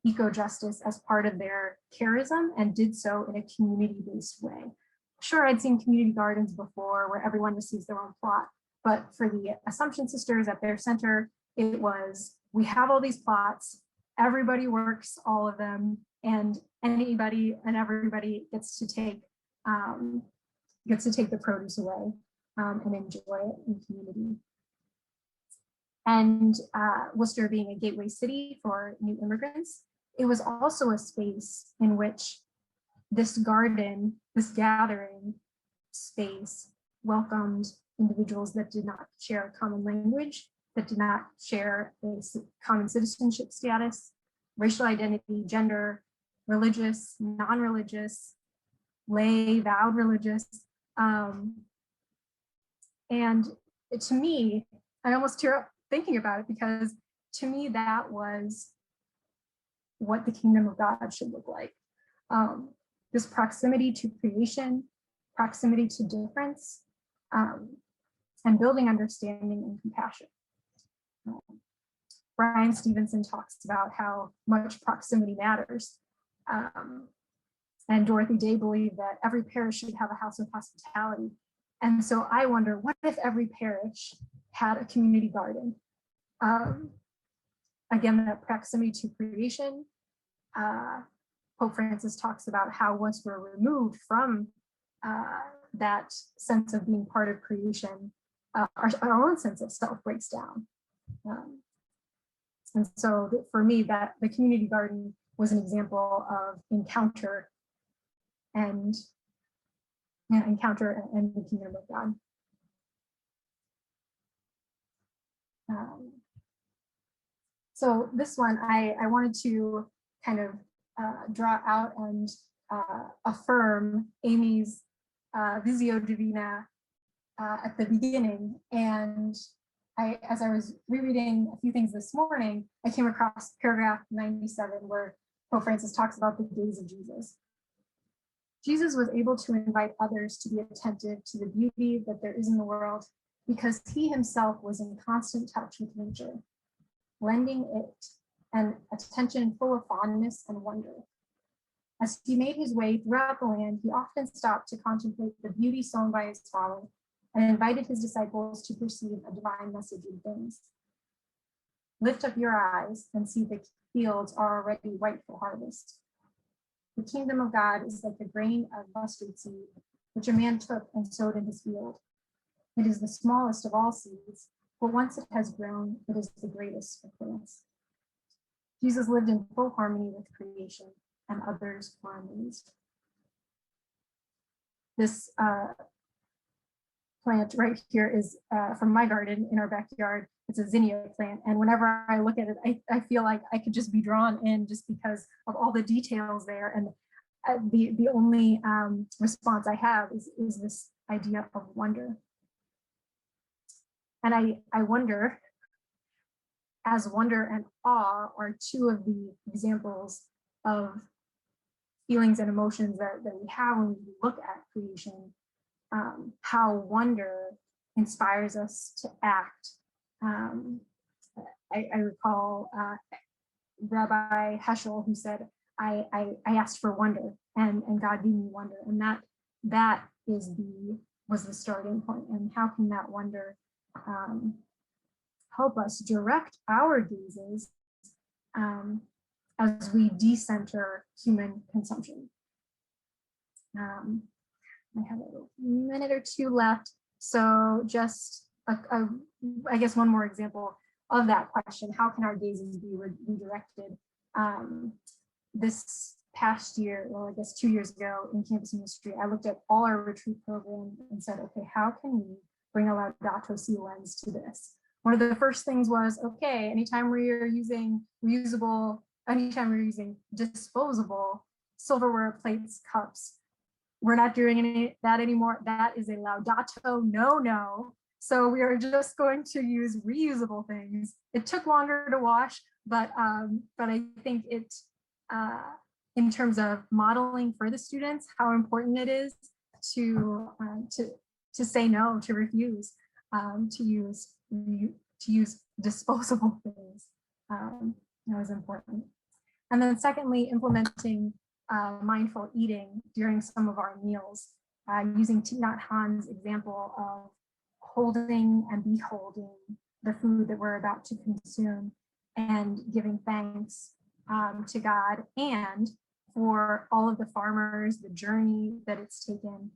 eco-justice as part of their charism and did so in a community-based way. Sure, I'd seen community gardens before where everyone receives their own plot, but for the Assumption Sisters at their center, it was, we have all these plots, everybody works all of them, and anybody and everybody gets to take the produce away and enjoy it in community. And Worcester being a gateway city for new immigrants, it was also a space in which this garden, this gathering space welcomed individuals that did not share a common language, that did not share a common citizenship status, racial identity, gender, religious, non-religious, lay, vowed religious. And to me, I almost tear up thinking about it, because to me, that was what the kingdom of God should look like. This proximity to creation, proximity to difference, and building understanding and compassion. Brian Stevenson talks about how much proximity matters. And Dorothy Day believed that every parish should have a house of hospitality. And so I wonder, what if every parish had a community garden? Again, that proximity to creation. Pope Francis talks about how once we're removed from that sense of being part of creation, our own sense of self breaks down. And so for me, that the community garden was an example of encounter and the kingdom of God. So this one, I wanted to kind of draw out and affirm Amy's Visio Divina at the beginning. And as I was rereading a few things this morning, I came across paragraph 97, where Pope Francis talks about the gaze of Jesus. Jesus was able to invite others to be attentive to the beauty that there is in the world because he himself was in constant touch with nature, lending it an attention full of fondness and wonder. As he made his way throughout the land, he often stopped to contemplate the beauty sown by his Father and invited his disciples to perceive a divine message in things. Lift up your eyes and see the fields are already white for harvest. The kingdom of God is like the grain of mustard seed, which a man took and sowed in his field. It is the smallest of all seeds, but once it has grown, it is the greatest of plants. Jesus lived in full harmony with creation, and others were amazed. This plant right here is from my garden in our backyard. It's a zinnia plant, and whenever I look at it, I feel like I could just be drawn in just because of all the details there. And the only response I have is this idea of wonder. And I wonder, as wonder and awe are two of the examples of feelings and emotions that we have when we look at creation, how wonder inspires us to act. I recall Rabbi Heschel, who said, I asked for wonder and God gave me wonder. And that was the starting point. And how can that wonder help us direct our gazes as we decenter human consumption? I have a minute or two left. So just, I guess, one more example of that question. How can our gazes be redirected? this past year, well, I guess 2 years ago in campus ministry, I looked at all our retreat programs and said, okay, how can we bring a Laudato Si lens to this? One of the first things was, okay, anytime we're using reusable, anytime we're using disposable silverware, plates, cups, we're not doing that anymore. That is a Laudato no. So we are just going to use reusable things. It took longer to wash, but I think it, in terms of modeling for the students, how important it is to say no, to refuse, to use disposable things. That was important. And then secondly, implementing mindful eating during some of our meals, using Thich Nhat Hanh's example of holding and beholding the food that we're about to consume and giving thanks to God and for all of the farmers, the journey that it's taken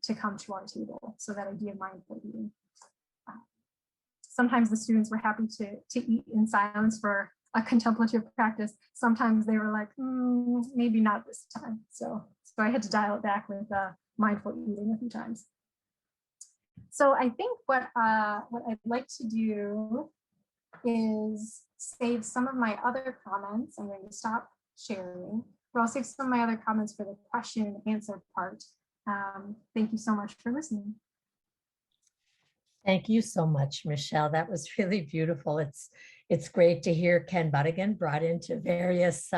to come to our table. So that idea of mindful eating. Sometimes the students were happy to eat in silence for a contemplative practice. Sometimes they were like, maybe not this time. So I had to dial it back with mindful eating a few times. So I think what I'd like to do is save some of my other comments. I'm going to stop sharing, but I'll save some of my other comments for the question and answer part. Thank you so much for listening. Thank you so much, Michelle. That was really beautiful. It's great to hear Ken Buttigan brought into various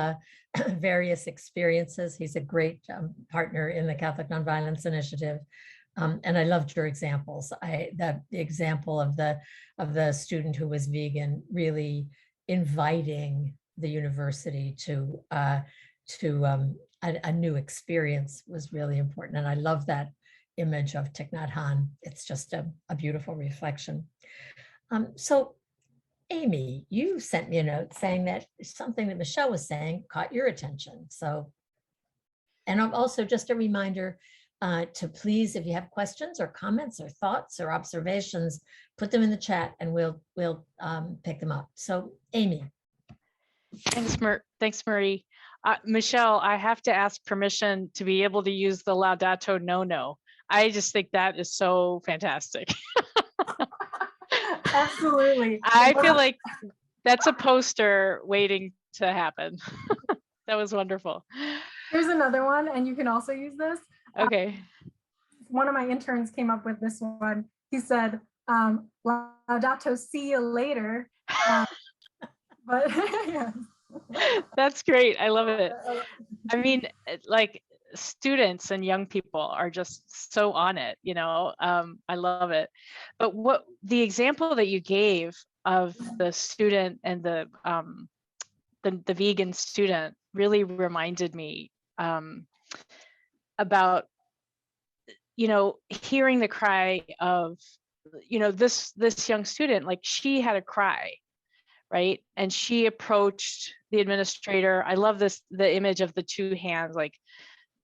experiences. He's a great partner in the Catholic Nonviolence Initiative. And I loved your examples. The example of the student who was vegan, really inviting the university to a new experience was really important. And I love that image of Thich Nhat Hanh. It's just a beautiful reflection. So Amy, you sent me a note saying that something that Michelle was saying caught your attention. So, and also just a reminder to please, if you have questions or comments or thoughts or observations, put them in the chat and we'll pick them up. So Amy. Thanks, Marie. Michelle, I have to ask permission to be able to use the Laudato no. I just think that is so fantastic. Absolutely. I feel like that's a poster waiting to happen. That was wonderful. Here's another one, and you can also use this. Okay. One of my interns came up with this one. He said, Laudato see you later. But yeah. That's great. I love it. I mean, like students and young people are just so on it, you know. I love it. But what the example that you gave of the student and the vegan student really reminded me about, you know, hearing the cry of, you know, this young student, like she had a cry, right? And she approached the administrator. I love this, the image of the two hands, like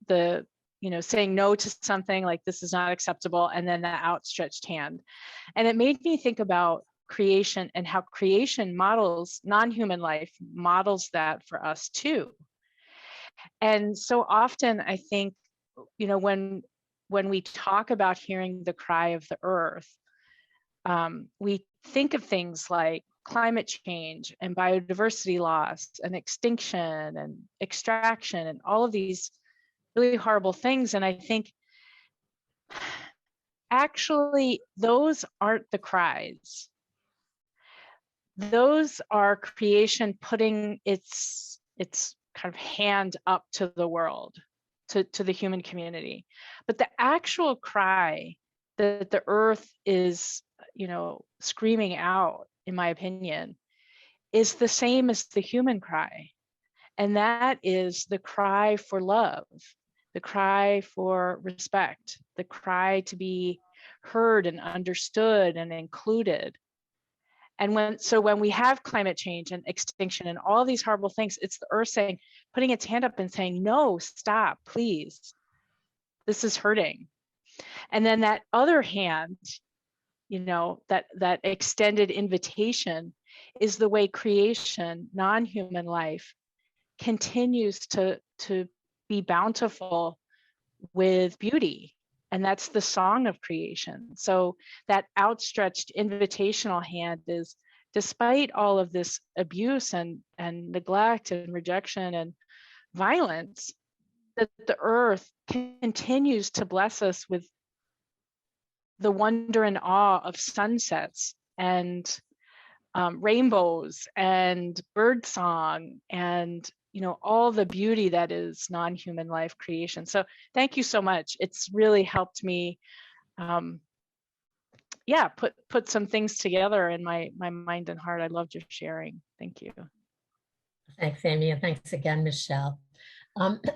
the, you know, saying no to something, like this is not acceptable, and then the outstretched hand. And it made me think about creation and how creation models non-human life, models that for us too. And so often I think, you know, when we talk about hearing the cry of the earth, we think of things like climate change and biodiversity loss and extinction and extraction and all of these really horrible things. And I think actually those aren't the cries. Those are creation putting its kind of hand up to the world, to the human community. But the actual cry that the earth is, you know, screaming out, in my opinion, is the same as the human cry. And that is the cry for love, the cry for respect, the cry to be heard and understood and included. And when we have climate change and extinction and all these horrible things, it's the earth saying, putting its hand up and saying, no, stop, please. This is hurting. And then that other hand, you know, that extended invitation is the way creation, non-human life, continues to be bountiful with beauty. And that's the song of creation. So that outstretched invitational hand is, despite all of this abuse and neglect and rejection and violence, that the earth continues to bless us with the wonder and awe of sunsets and rainbows and bird song and all the beauty that is non-human life creation. So thank you so much. It's really helped me put some things together in my mind and heart. I loved your sharing. Thank you. Thanks, Amy, and thanks again, Michelle.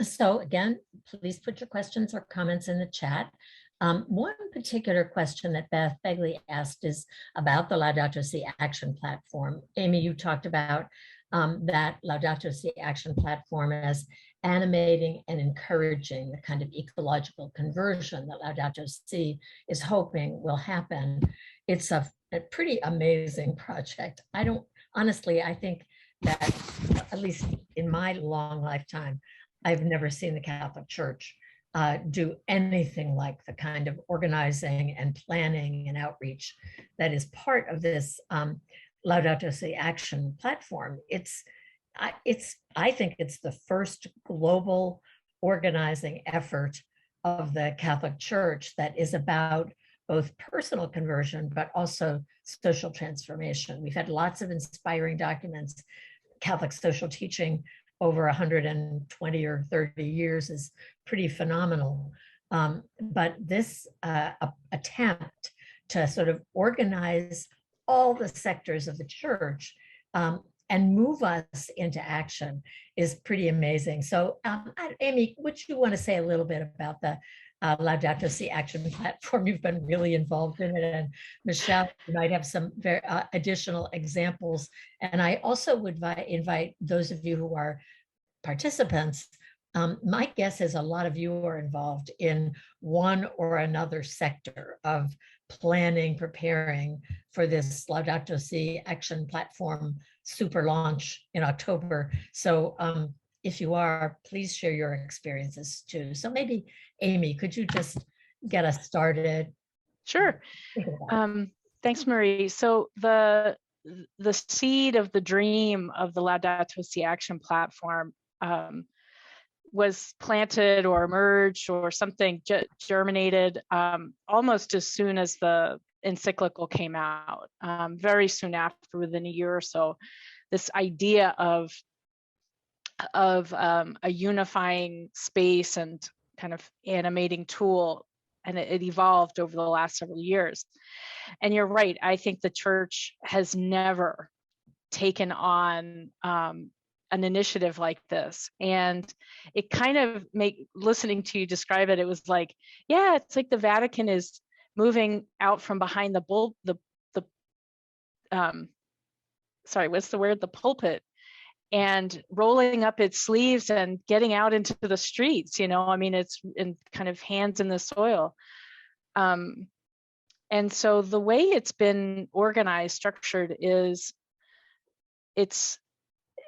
So again, please put your questions or comments in the chat. One particular question that Beth Begley asked is about the Laudato Si Action Platform. Amy, you talked about that Laudato Si Action Platform as animating and encouraging the kind of ecological conversion that Laudato Si is hoping will happen. It's a pretty amazing project. I think that, at least in my long lifetime, I've never seen the Catholic Church do anything like the kind of organizing and planning and outreach that is part of this Laudato Si Action Platform. I think it's the first global organizing effort of the Catholic Church that is about both personal conversion, but also social transformation. We've had lots of inspiring documents. Catholic social teaching over 120 or 30 years is pretty phenomenal. But this attempt to sort of organize all the sectors of the church and move us into action is pretty amazing. So Amy, would you want to say a little bit about the Laudato Si Action Platform? You've been really involved in it, and Michelle, you might have some very additional examples. And I also would invite those of you who are participants. My guess is a lot of you are involved in one or another sector of planning, preparing for this Laudato Si Action Platform super launch in October. So if you are, please share your experiences too. So maybe Amy, could you just get us started? Sure. Thanks, Marie. So the seed of the dream of the Laudato Si Action Platform was planted or emerged or something germinated almost as soon as the encyclical came out, very soon after, within a year or so. This idea of a unifying space and kind of animating tool, and it evolved over the last several years. And you're right, I think the church has never taken on an initiative like this. And it kind of listening to you describe it, it was like, yeah, it's like the Vatican is moving out from behind the pulpit, and rolling up its sleeves and getting out into the streets. I mean, it's in kind of hands in the soil. And so the way it's been organized, structured is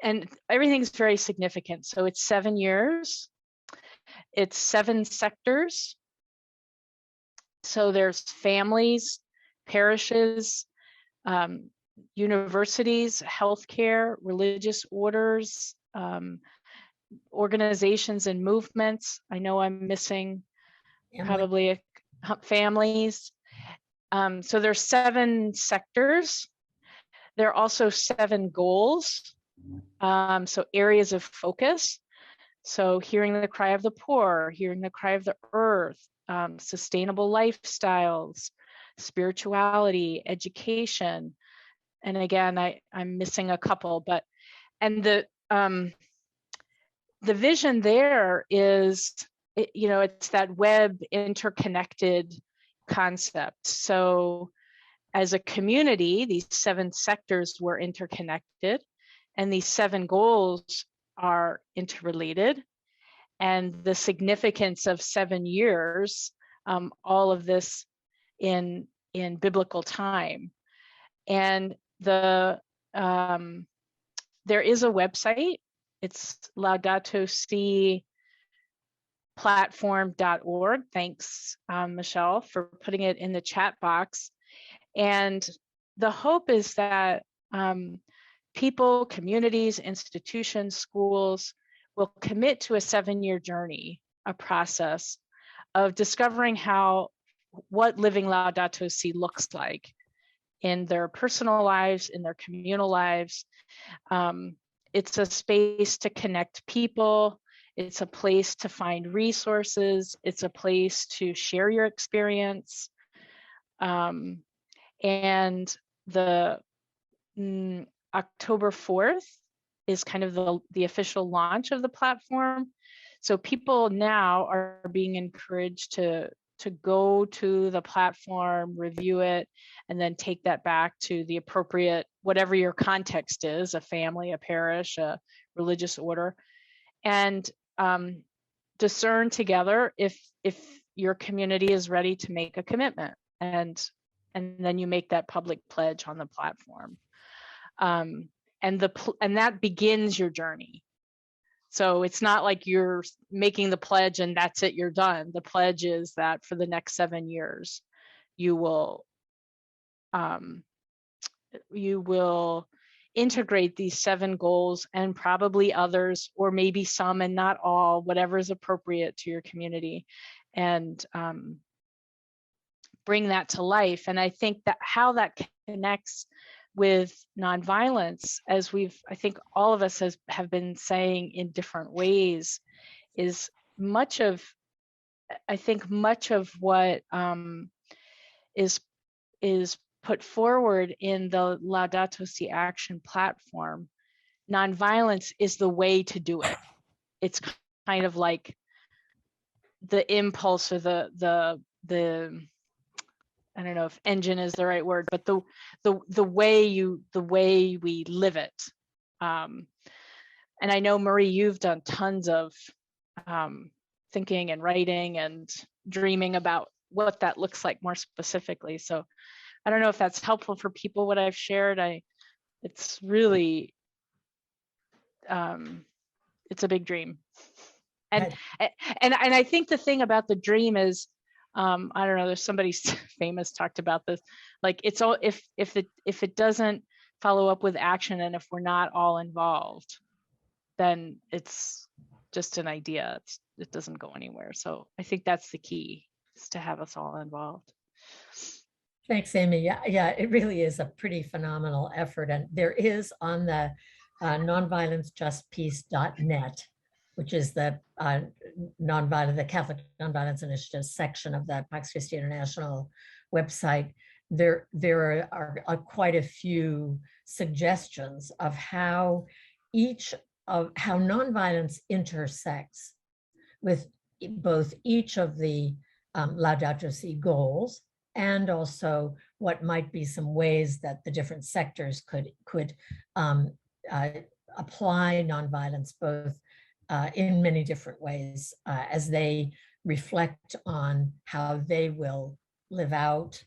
and everything's very significant. So it's 7 years, it's 7 sectors. So there's families, parishes, universities, healthcare, religious orders, organizations and movements. I know I'm missing probably families. So there's 7 sectors. There are also 7 goals. So areas of focus. So hearing the cry of the poor, hearing the cry of the earth, sustainable lifestyles, spirituality, education. And again, I'm missing a couple, and the vision there is, it's that web interconnected concept. So as a community, these 7 sectors were interconnected, and these 7 goals are interrelated. And the significance of 7 years, all of this in biblical time. And there is a website It's Laudato Si platform.org. Thanks, Michelle, for putting it in the chat box. And the hope is that people, communities, institutions, schools will commit to a 7-year journey, a process of discovering what living Laudato Si looks like in their personal lives, in their communal lives. It's a space to connect people. It's a place to find resources. It's a place to share your experience. And the October 4th is kind of the official launch of the platform. So people now are being encouraged to go to the platform, review it, and then take that back to the appropriate, whatever your context is, a family, a parish, a religious order, and discern together if your community is ready to make a commitment, and then you make that public pledge on the platform. And that begins your journey. So it's not like you're making the pledge and that's it, you're done. The pledge is that for the next 7 years, you will integrate these 7 goals and probably others, or maybe some and not all, whatever is appropriate to your community, and bring that to life. And I think that how that connects with nonviolence, as I think all of us have been saying in different ways, is much of what is put forward in the Laudato Si Action platform. Nonviolence is the way to do it. It's kind of like the impulse or the I don't know if engine is the right word, but the way we live it. And I know, Marie, you've done tons of thinking and writing and dreaming about what that looks like more specifically. So I don't know if that's helpful for people, what I've shared. It's really, it's a big dream. And I think the thing about the dream is, I don't know, there's somebody famous talked about this, like it's all, if it doesn't follow up with action, and if we're not all involved, then it's just an idea. It doesn't go anywhere. So I think that's the key, is to have us all involved. Thanks, Amy. Yeah, it really is a pretty phenomenal effort. And there is on the nonviolencejustpeace.net, which is the the Catholic Nonviolence Initiative section of the Pax Christi International website. There are quite a few suggestions of how nonviolence intersects with both each of the Laudato Si goals, and also what might be some ways that the different sectors could apply nonviolence, both in many different ways, as they reflect on how they will live out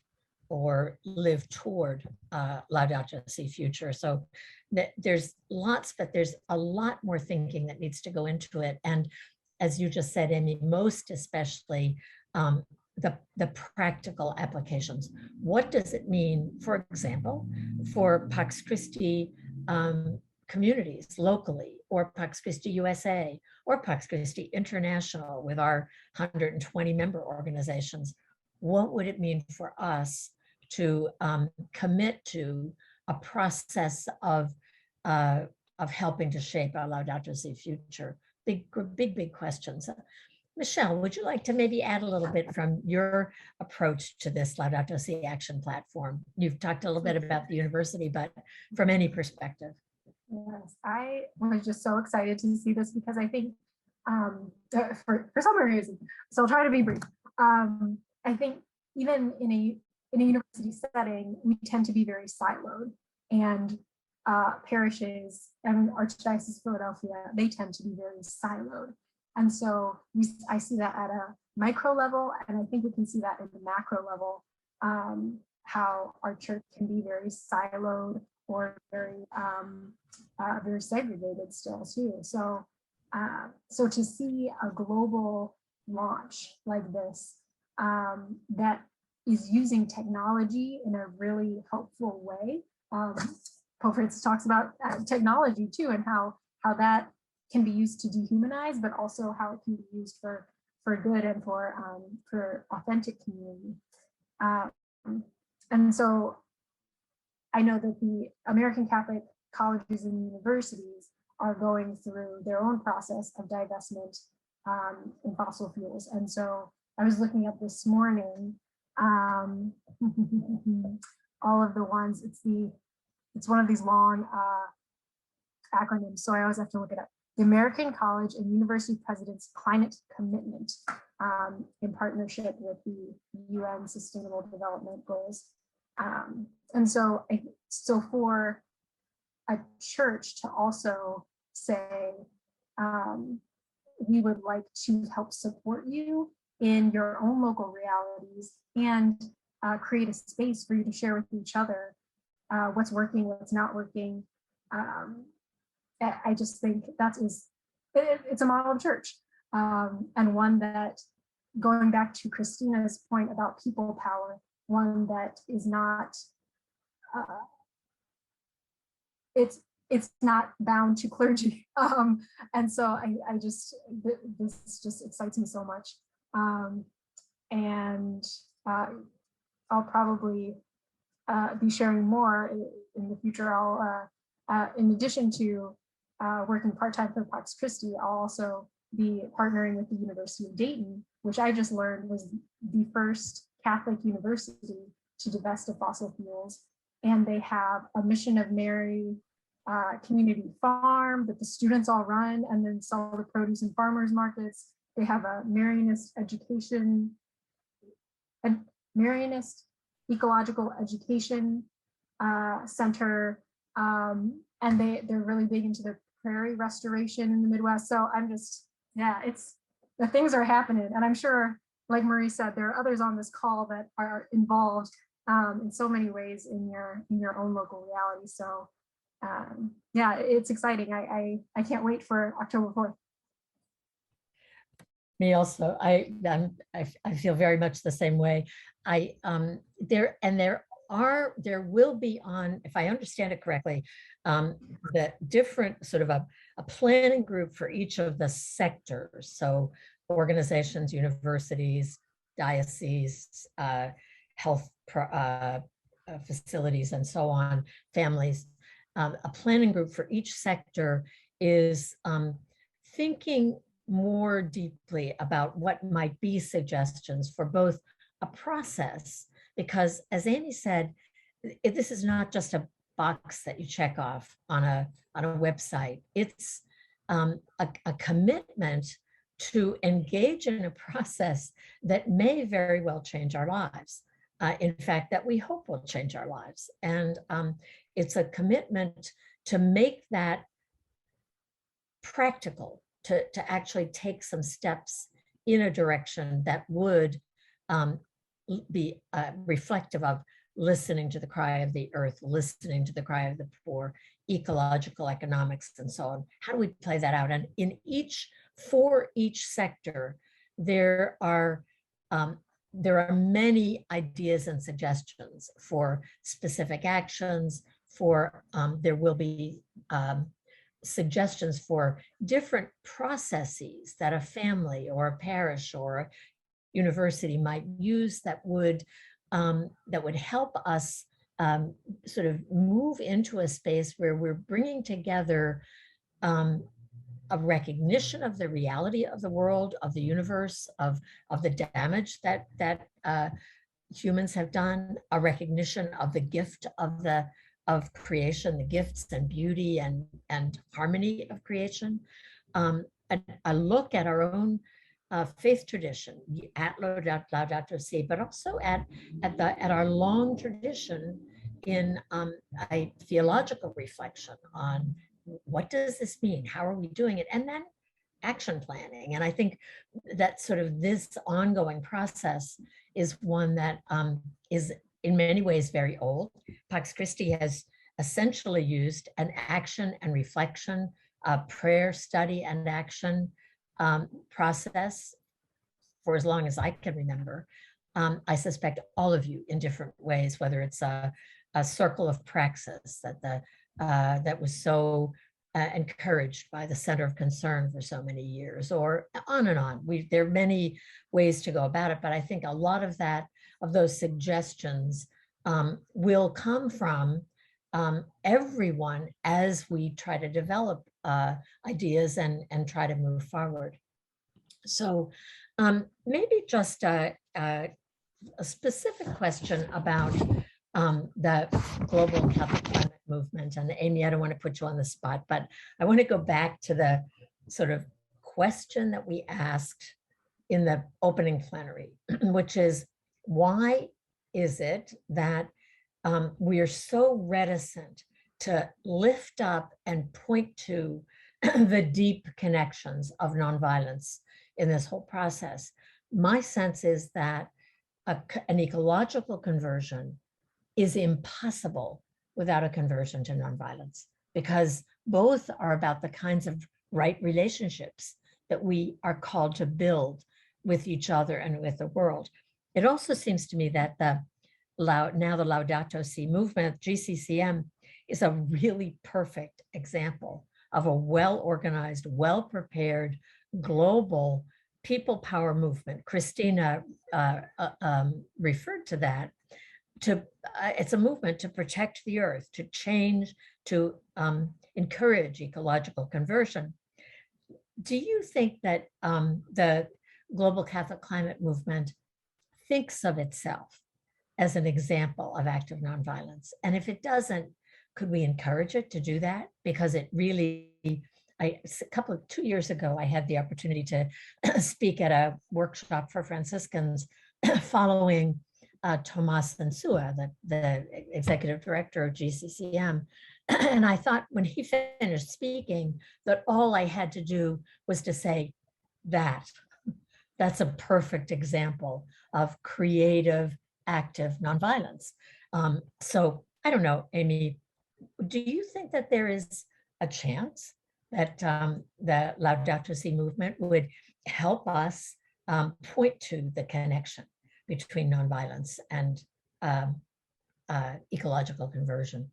or live toward Laudato Si Future. So there's lots, but there's a lot more thinking that needs to go into it. And as you just said, Amy, most especially the practical applications. What does it mean, for example, for Pax Christi communities locally, or Pax Christi USA, or Pax Christi International with our 120 member organizations? What would it mean for us to commit to a process of helping to shape our Laudato Si Future? Big questions. Michelle, would you like to maybe add a little bit from your approach to this Laudato Si Action platform? You've talked a little bit about the university, but from any perspective. Yes, I was just so excited to see this, because I think for some reason, so I'll try to be brief. I think even in a university setting, we tend to be very siloed, and parishes and Archdiocese of Philadelphia, they tend to be very siloed. And so I see that at a micro level, and I think we can see that at the macro level. how our church can be very siloed or very segregated still too. So so to see a global launch like this that is using technology in a really helpful way. Pope Francis talks about technology too, and how that can be used to dehumanize, but also how it can be used for good and for authentic community. And so I know that the American Catholic colleges and universities are going through their own process of divestment in fossil fuels. And so I was looking up this morning, all of the ones, it's one of these long acronyms, so I always have to look it up. The American College and University President's Climate Commitment, in partnership with the UN Sustainable Development Goals. And so for a church to also say, we would like to help support you in your own local realities and create a space for you to share with each other what's working, what's not working. I just think it's a model of church, and one that, going back to Christina's point about people power, one that is not, it's not bound to clergy. And so this just excites me so much. And I'll probably be sharing more in the future. In addition to working part-time for Pax Christi, I'll also be partnering with the University of Dayton, which I just learned was the first Catholic university to divest of fossil fuels. And they have a Mission of Mary community farm that the students all run and then sell the produce in farmers markets. They have a Marianist ecological education center, and they're really big into the prairie restoration in the Midwest. So I'm just, the things are happening, and I'm sure, like Marie said, there are others on this call that are involved in so many ways in your own local reality. So it's exciting. I can't wait for October 4th. Me also. I feel very much the same way. There will be, on, if I understand it correctly, the different sort of a planning group for each of the sectors. So organizations, universities, dioceses, health facilities, and so on, families. A planning group for each sector is thinking more deeply about what might be suggestions for both a process, because as Amy said, this is not just a box that you check off on a website. It's a commitment to engage in a process that may very well change our lives. In fact, that we hope will change our lives. And it's a commitment to make that practical, to actually take some steps in a direction that would be reflective of listening to the cry of the earth, listening to the cry of the poor, ecological economics, and so on. How do we play that out? And for each sector, there are many ideas and suggestions for specific actions. There will be suggestions for different processes that a family or a parish or a university might use that would help us sort of move into a space where we're bringing together a recognition of the reality of the world, of the universe, of the damage that humans have done, a recognition of the gift of creation, the gifts and beauty and harmony of creation. A look at our own faith tradition at Laudato Si, but also at our long tradition in a theological reflection on what does this mean? How are we doing it? And then action planning. And I think that sort of this ongoing process is one that is in many ways very old. Pax Christi has essentially used an action and reflection, prayer, study, and action process for as long as I can remember. I suspect all of you in different ways, whether it's a circle of praxis that was so encouraged by the Center of Concern for so many years, or on and on. There are many ways to go about it, but I think a lot of those suggestions will come from everyone as we try to develop ideas and try to move forward. So maybe just a specific question about the global Catholic climate movement. And Amy, I don't want to put you on the spot, but I want to go back to the sort of question that we asked in the opening plenary, which is, why is it that we are so reticent to lift up and point to the deep connections of nonviolence in this whole process? My sense is that an ecological conversion is impossible without a conversion to nonviolence, because both are about the kinds of right relationships that we are called to build with each other and with the world. It also seems to me that now the Laudato Si movement, GCCM, is a really perfect example of a well-organized, well-prepared, global people power movement. Christina referred to that. It's a movement to protect the earth, to change, to encourage ecological conversion. Do you think that the global Catholic climate movement thinks of itself as an example of active nonviolence? And if it doesn't, could we encourage it to do that? Because it really, 2 years ago, I had the opportunity to speak at a workshop for Franciscans following Tomás Insúa, the executive director of GCCM. And I thought when he finished speaking that all I had to do was to say that's a perfect example of creative, active nonviolence. So I don't know, Amy, do you think that there is a chance that the Laudato Si movement would help us point to the connection between nonviolence and ecological conversion?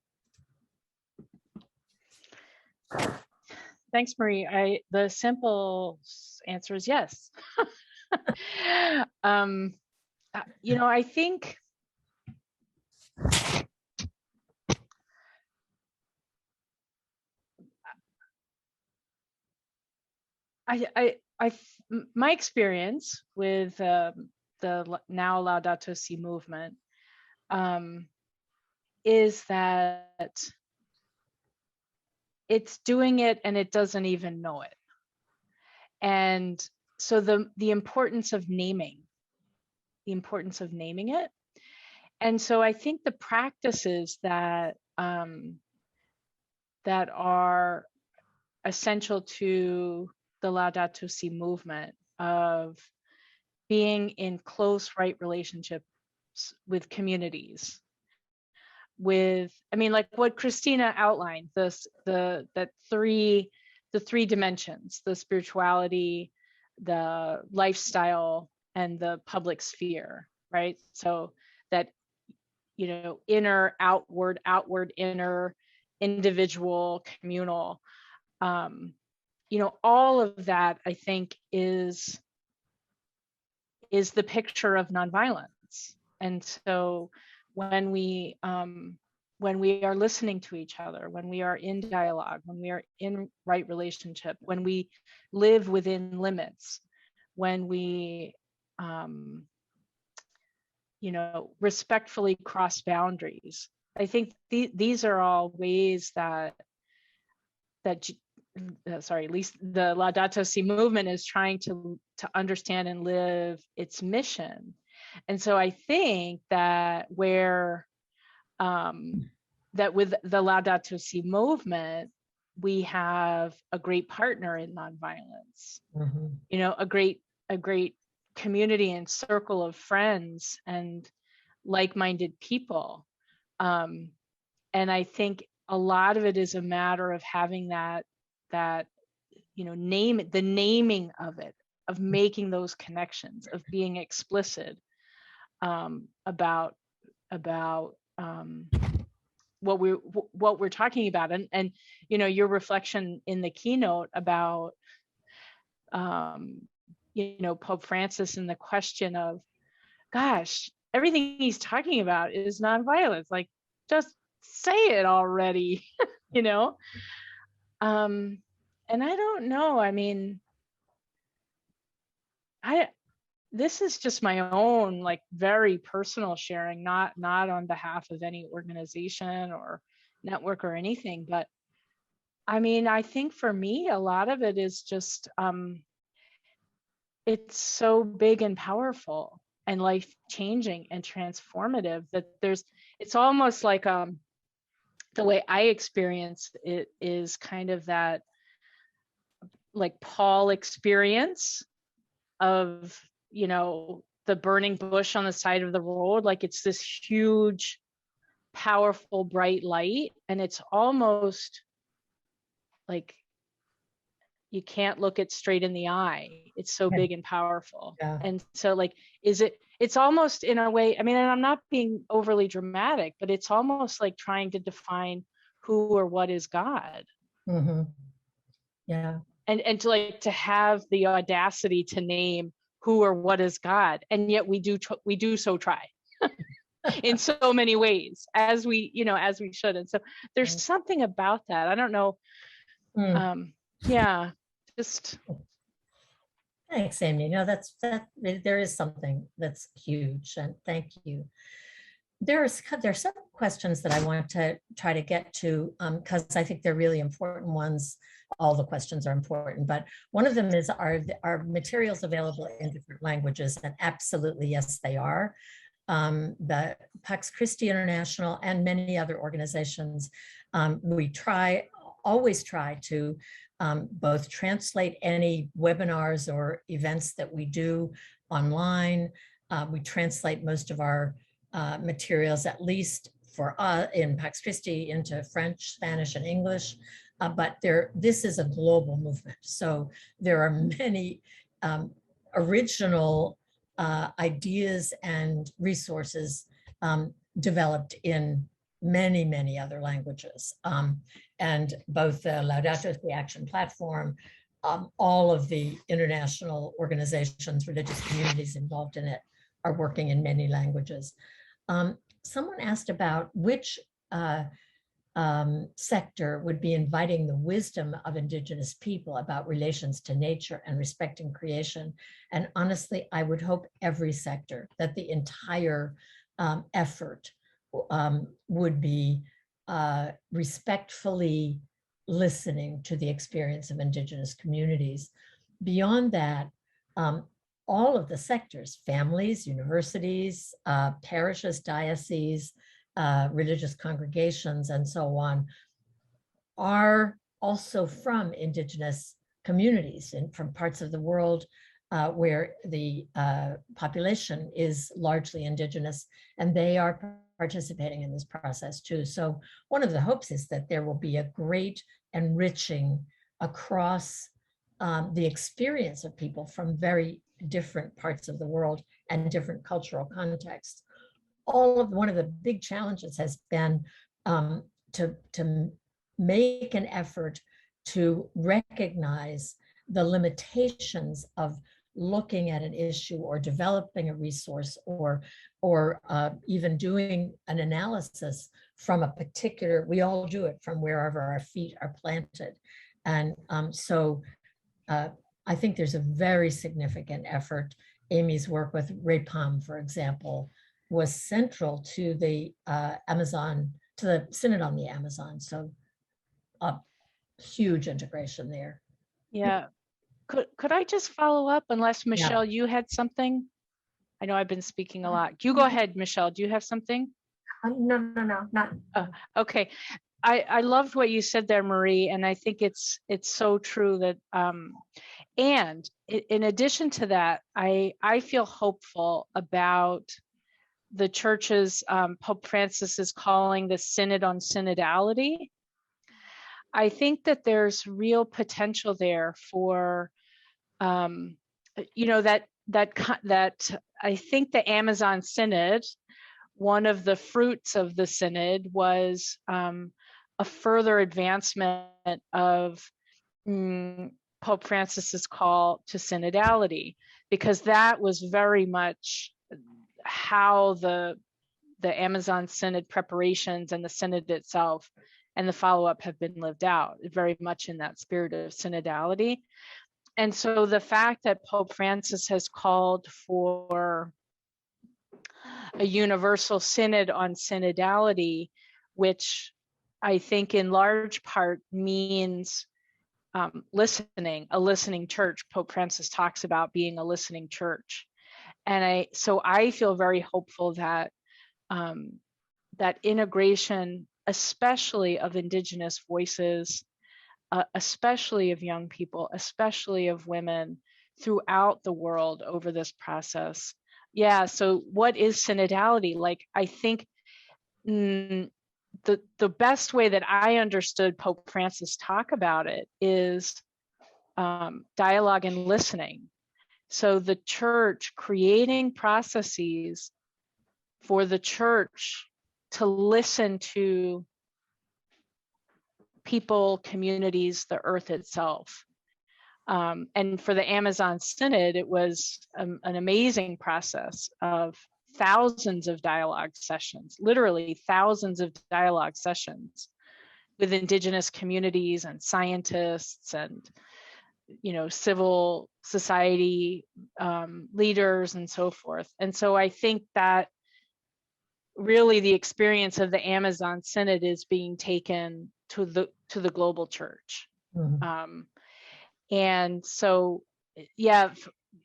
Thanks, Marie. The simple answer is yes. I think my experience with the now Laudato Si movement is that it's doing it and it doesn't even know it. And so the importance of naming it. And so I think the practices that that are essential to the Laudato Si movement of being in close right relationships with communities, like what Christina outlined, the three dimensions: the spirituality, the lifestyle, and the public sphere, right? So that, inner, outward, inner, individual, communal, all of that, I think, is the picture of nonviolence. And so when we are listening to each other, when we are in dialogue, when we are in right relationship, when we live within limits, when we respectfully cross boundaries, I think these are all ways that at least the Laudato Si movement is trying to understand and live its mission. And so I think that that with the Laudato Si movement, we have a great partner in nonviolence, a great community and circle of friends and like-minded people. And I think a lot of it is a matter of having that the naming of it, of making those connections, of being explicit about what we're talking about, and your reflection in the keynote about Pope Francis and the question of, gosh, everything he's talking about is nonviolence. Like, just say it already, And I don't know. I mean, this is just my own, like, very personal sharing, not on behalf of any organization or network or anything. But I mean, I think for me, a lot of it is just, it's so big and powerful and life changing and transformative that it's almost like, the way I experience it is kind of that, like, Paul experience of, the burning bush on the side of the road. Like, it's this huge, powerful, bright light. And it's almost like you can't look it straight in the eye. It's so big and powerful. Yeah. And so, like, it's almost, in a way, I mean, and I'm not being overly dramatic, but it's almost like trying to define who or what is God. Mm-hmm. Yeah. And to have the audacity to name who or what is God. And yet we do so try in so many ways, as we should. And so there's something about that. I don't know. Yeah, just. Thanks, Amy. No, there is something that's huge, and thank you. There are some questions that I want to try to get to, because I think they're really important ones. All the questions are important, but one of them is, are materials available in different languages? And absolutely, yes, they are. The Pax Christi International and many other organizations, we always try to both translate any webinars or events that we do online. We translate most of our materials, at least for us in Pax Christi, into French, Spanish, and English. But this is a global movement. So there are many original ideas and resources developed in many, many other languages. And both the Laudato Si Action platform, all of the international organizations, religious communities involved in it are working in many languages. Someone asked about which sector would be inviting the wisdom of Indigenous people about relations to nature and respecting creation. And honestly, I would hope every sector, that the entire effort would be respectfully listening to the experience of Indigenous communities. Beyond that, all of the sectors, families, universities, parishes, dioceses, religious congregations, and so on, are also from Indigenous communities and from parts of the world where the population is largely Indigenous, and they are participating in this process too. So one of the hopes is that there will be a great enriching across the experience of people from very different parts of the world and different cultural contexts. One of the big challenges has been to make an effort to recognize the limitations of looking at an issue or developing a resource or even doing an analysis from a particular, we all do it from wherever our feet are planted. And so I think there's a very significant effort. Amy's work with Repam, for example, was central to the Amazon, to the Synod on the Amazon. So a huge integration there. Yeah. Could I just follow up, unless Michelle, you had something? I know I've been speaking a lot. You go ahead, Michelle. Do you have something? No, not. Okay. I loved what you said there, Marie, and I think it's so true that, and in addition to that, I feel hopeful about the church's Pope Francis is calling the Synod on Synodality. I think that there's real potential there for, you know, that I think the Amazon Synod, one of the fruits of the Synod was a further advancement of Pope Francis's call to synodality, because that was very much how the Amazon Synod preparations and the Synod itself and the follow-up have been lived out, very much in that spirit of synodality. And so the fact that Pope Francis has called for a universal synod on synodality, which I think in large part means listening, a listening church. Pope Francis talks about being a listening church. And so I feel very hopeful that that integration, especially of Indigenous voices, especially of young people, especially of women throughout the world over this process. Yeah, so what is synodality? Like, I think the best way that I understood Pope Francis talk about it is dialogue and listening. So the church creating processes for the church to listen to people, communities, the earth itself. And for the Amazon Synod, it was an amazing process of thousands of dialogue sessions, literally thousands of dialogue sessions with Indigenous communities and scientists and, you know, civil society leaders and so forth. And so I think that really the experience of the Amazon Synod is being taken to the global church. Mm-hmm. And so, yeah,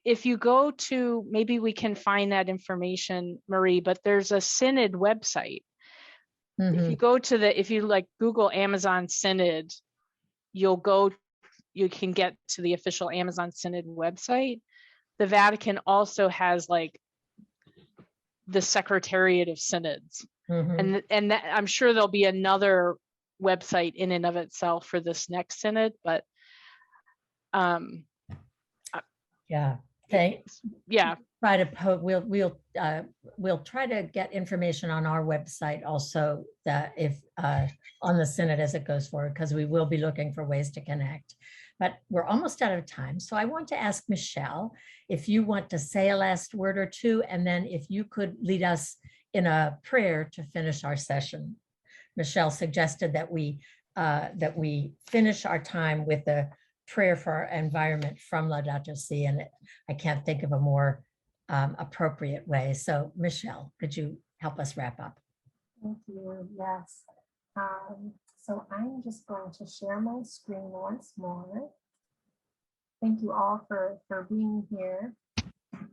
if you go to, maybe we can find that information, Marie, but there's a Synod website. Mm-hmm. If you go to if you like Google Amazon Synod, you can get to the official Amazon Synod website. The Vatican also has like the Secretariat of Synods. Mm-hmm. And that, I'm sure there'll be another website in and of itself for this next synod, but yeah, thanks. Yeah, we'll try to get information on our website also, that if on the synod as it goes forward, because we will be looking for ways to connect. But we're almost out of time, so I want to ask Michelle if you want to say a last word or two, and then if you could lead us in a prayer to finish our session. Michelle suggested that we finish our time with the prayer for our environment from Laudato Si, and I can't think of a more appropriate way. So Michelle, could you help us wrap up? Thank you. Yes. So I'm just going to share my screen once more. Thank you all for being here.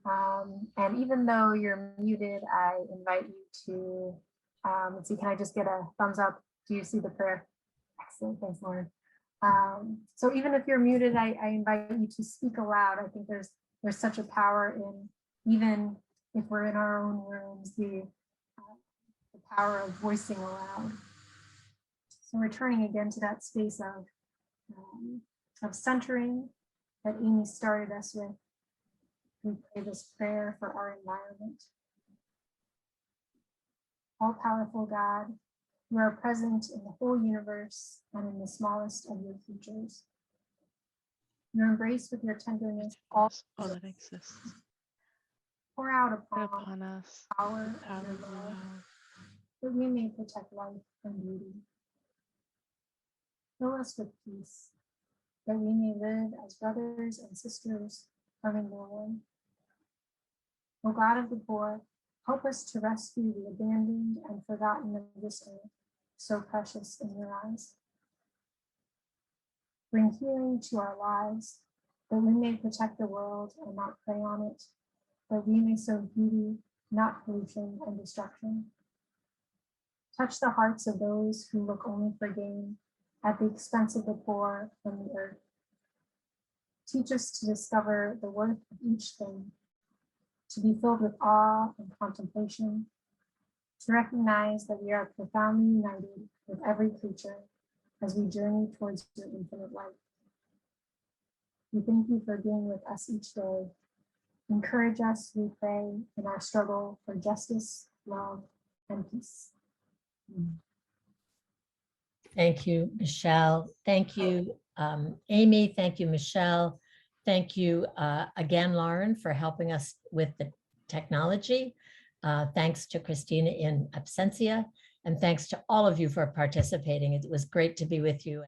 And even though you're muted, I invite you to, let's see, can I just get a thumbs up? Do you see the prayer? Excellent, thanks, Lauren. So even if you're muted, I invite you to speak aloud. I think there's such a power in, even if we're in our own rooms, the power of voicing aloud. So returning again to that space of centering that Amy started us with, we pray this prayer for our environment. All-powerful God, you are present in the whole universe and in the smallest of your creatures. You embrace with your tenderness all that exists. Pour out Upon us power of your love, that we may protect life and beauty. Fill us with peace, that we may live as brothers and sisters coming one. O God of the poor, help us to rescue the abandoned and forgotten of this earth, so precious in your eyes. Bring healing to our lives, that we may protect the world and not prey on it, that we may sow beauty, not pollution and destruction. Touch the hearts of those who look only for gain at the expense of the poor and the earth. Teach us to discover the worth of each thing, to be filled with awe and contemplation, to recognize that we are profoundly united with every creature as we journey towards your infinite light. We thank you for being with us each day. Encourage us, we pray, in our struggle for justice, love, and peace. Thank you, Michelle. Thank you, Amy. Thank you, Michelle. Thank you again, Lauren, for helping us with the technology. Thanks to Christina in absentia, and thanks to all of you for participating. It was great to be with you.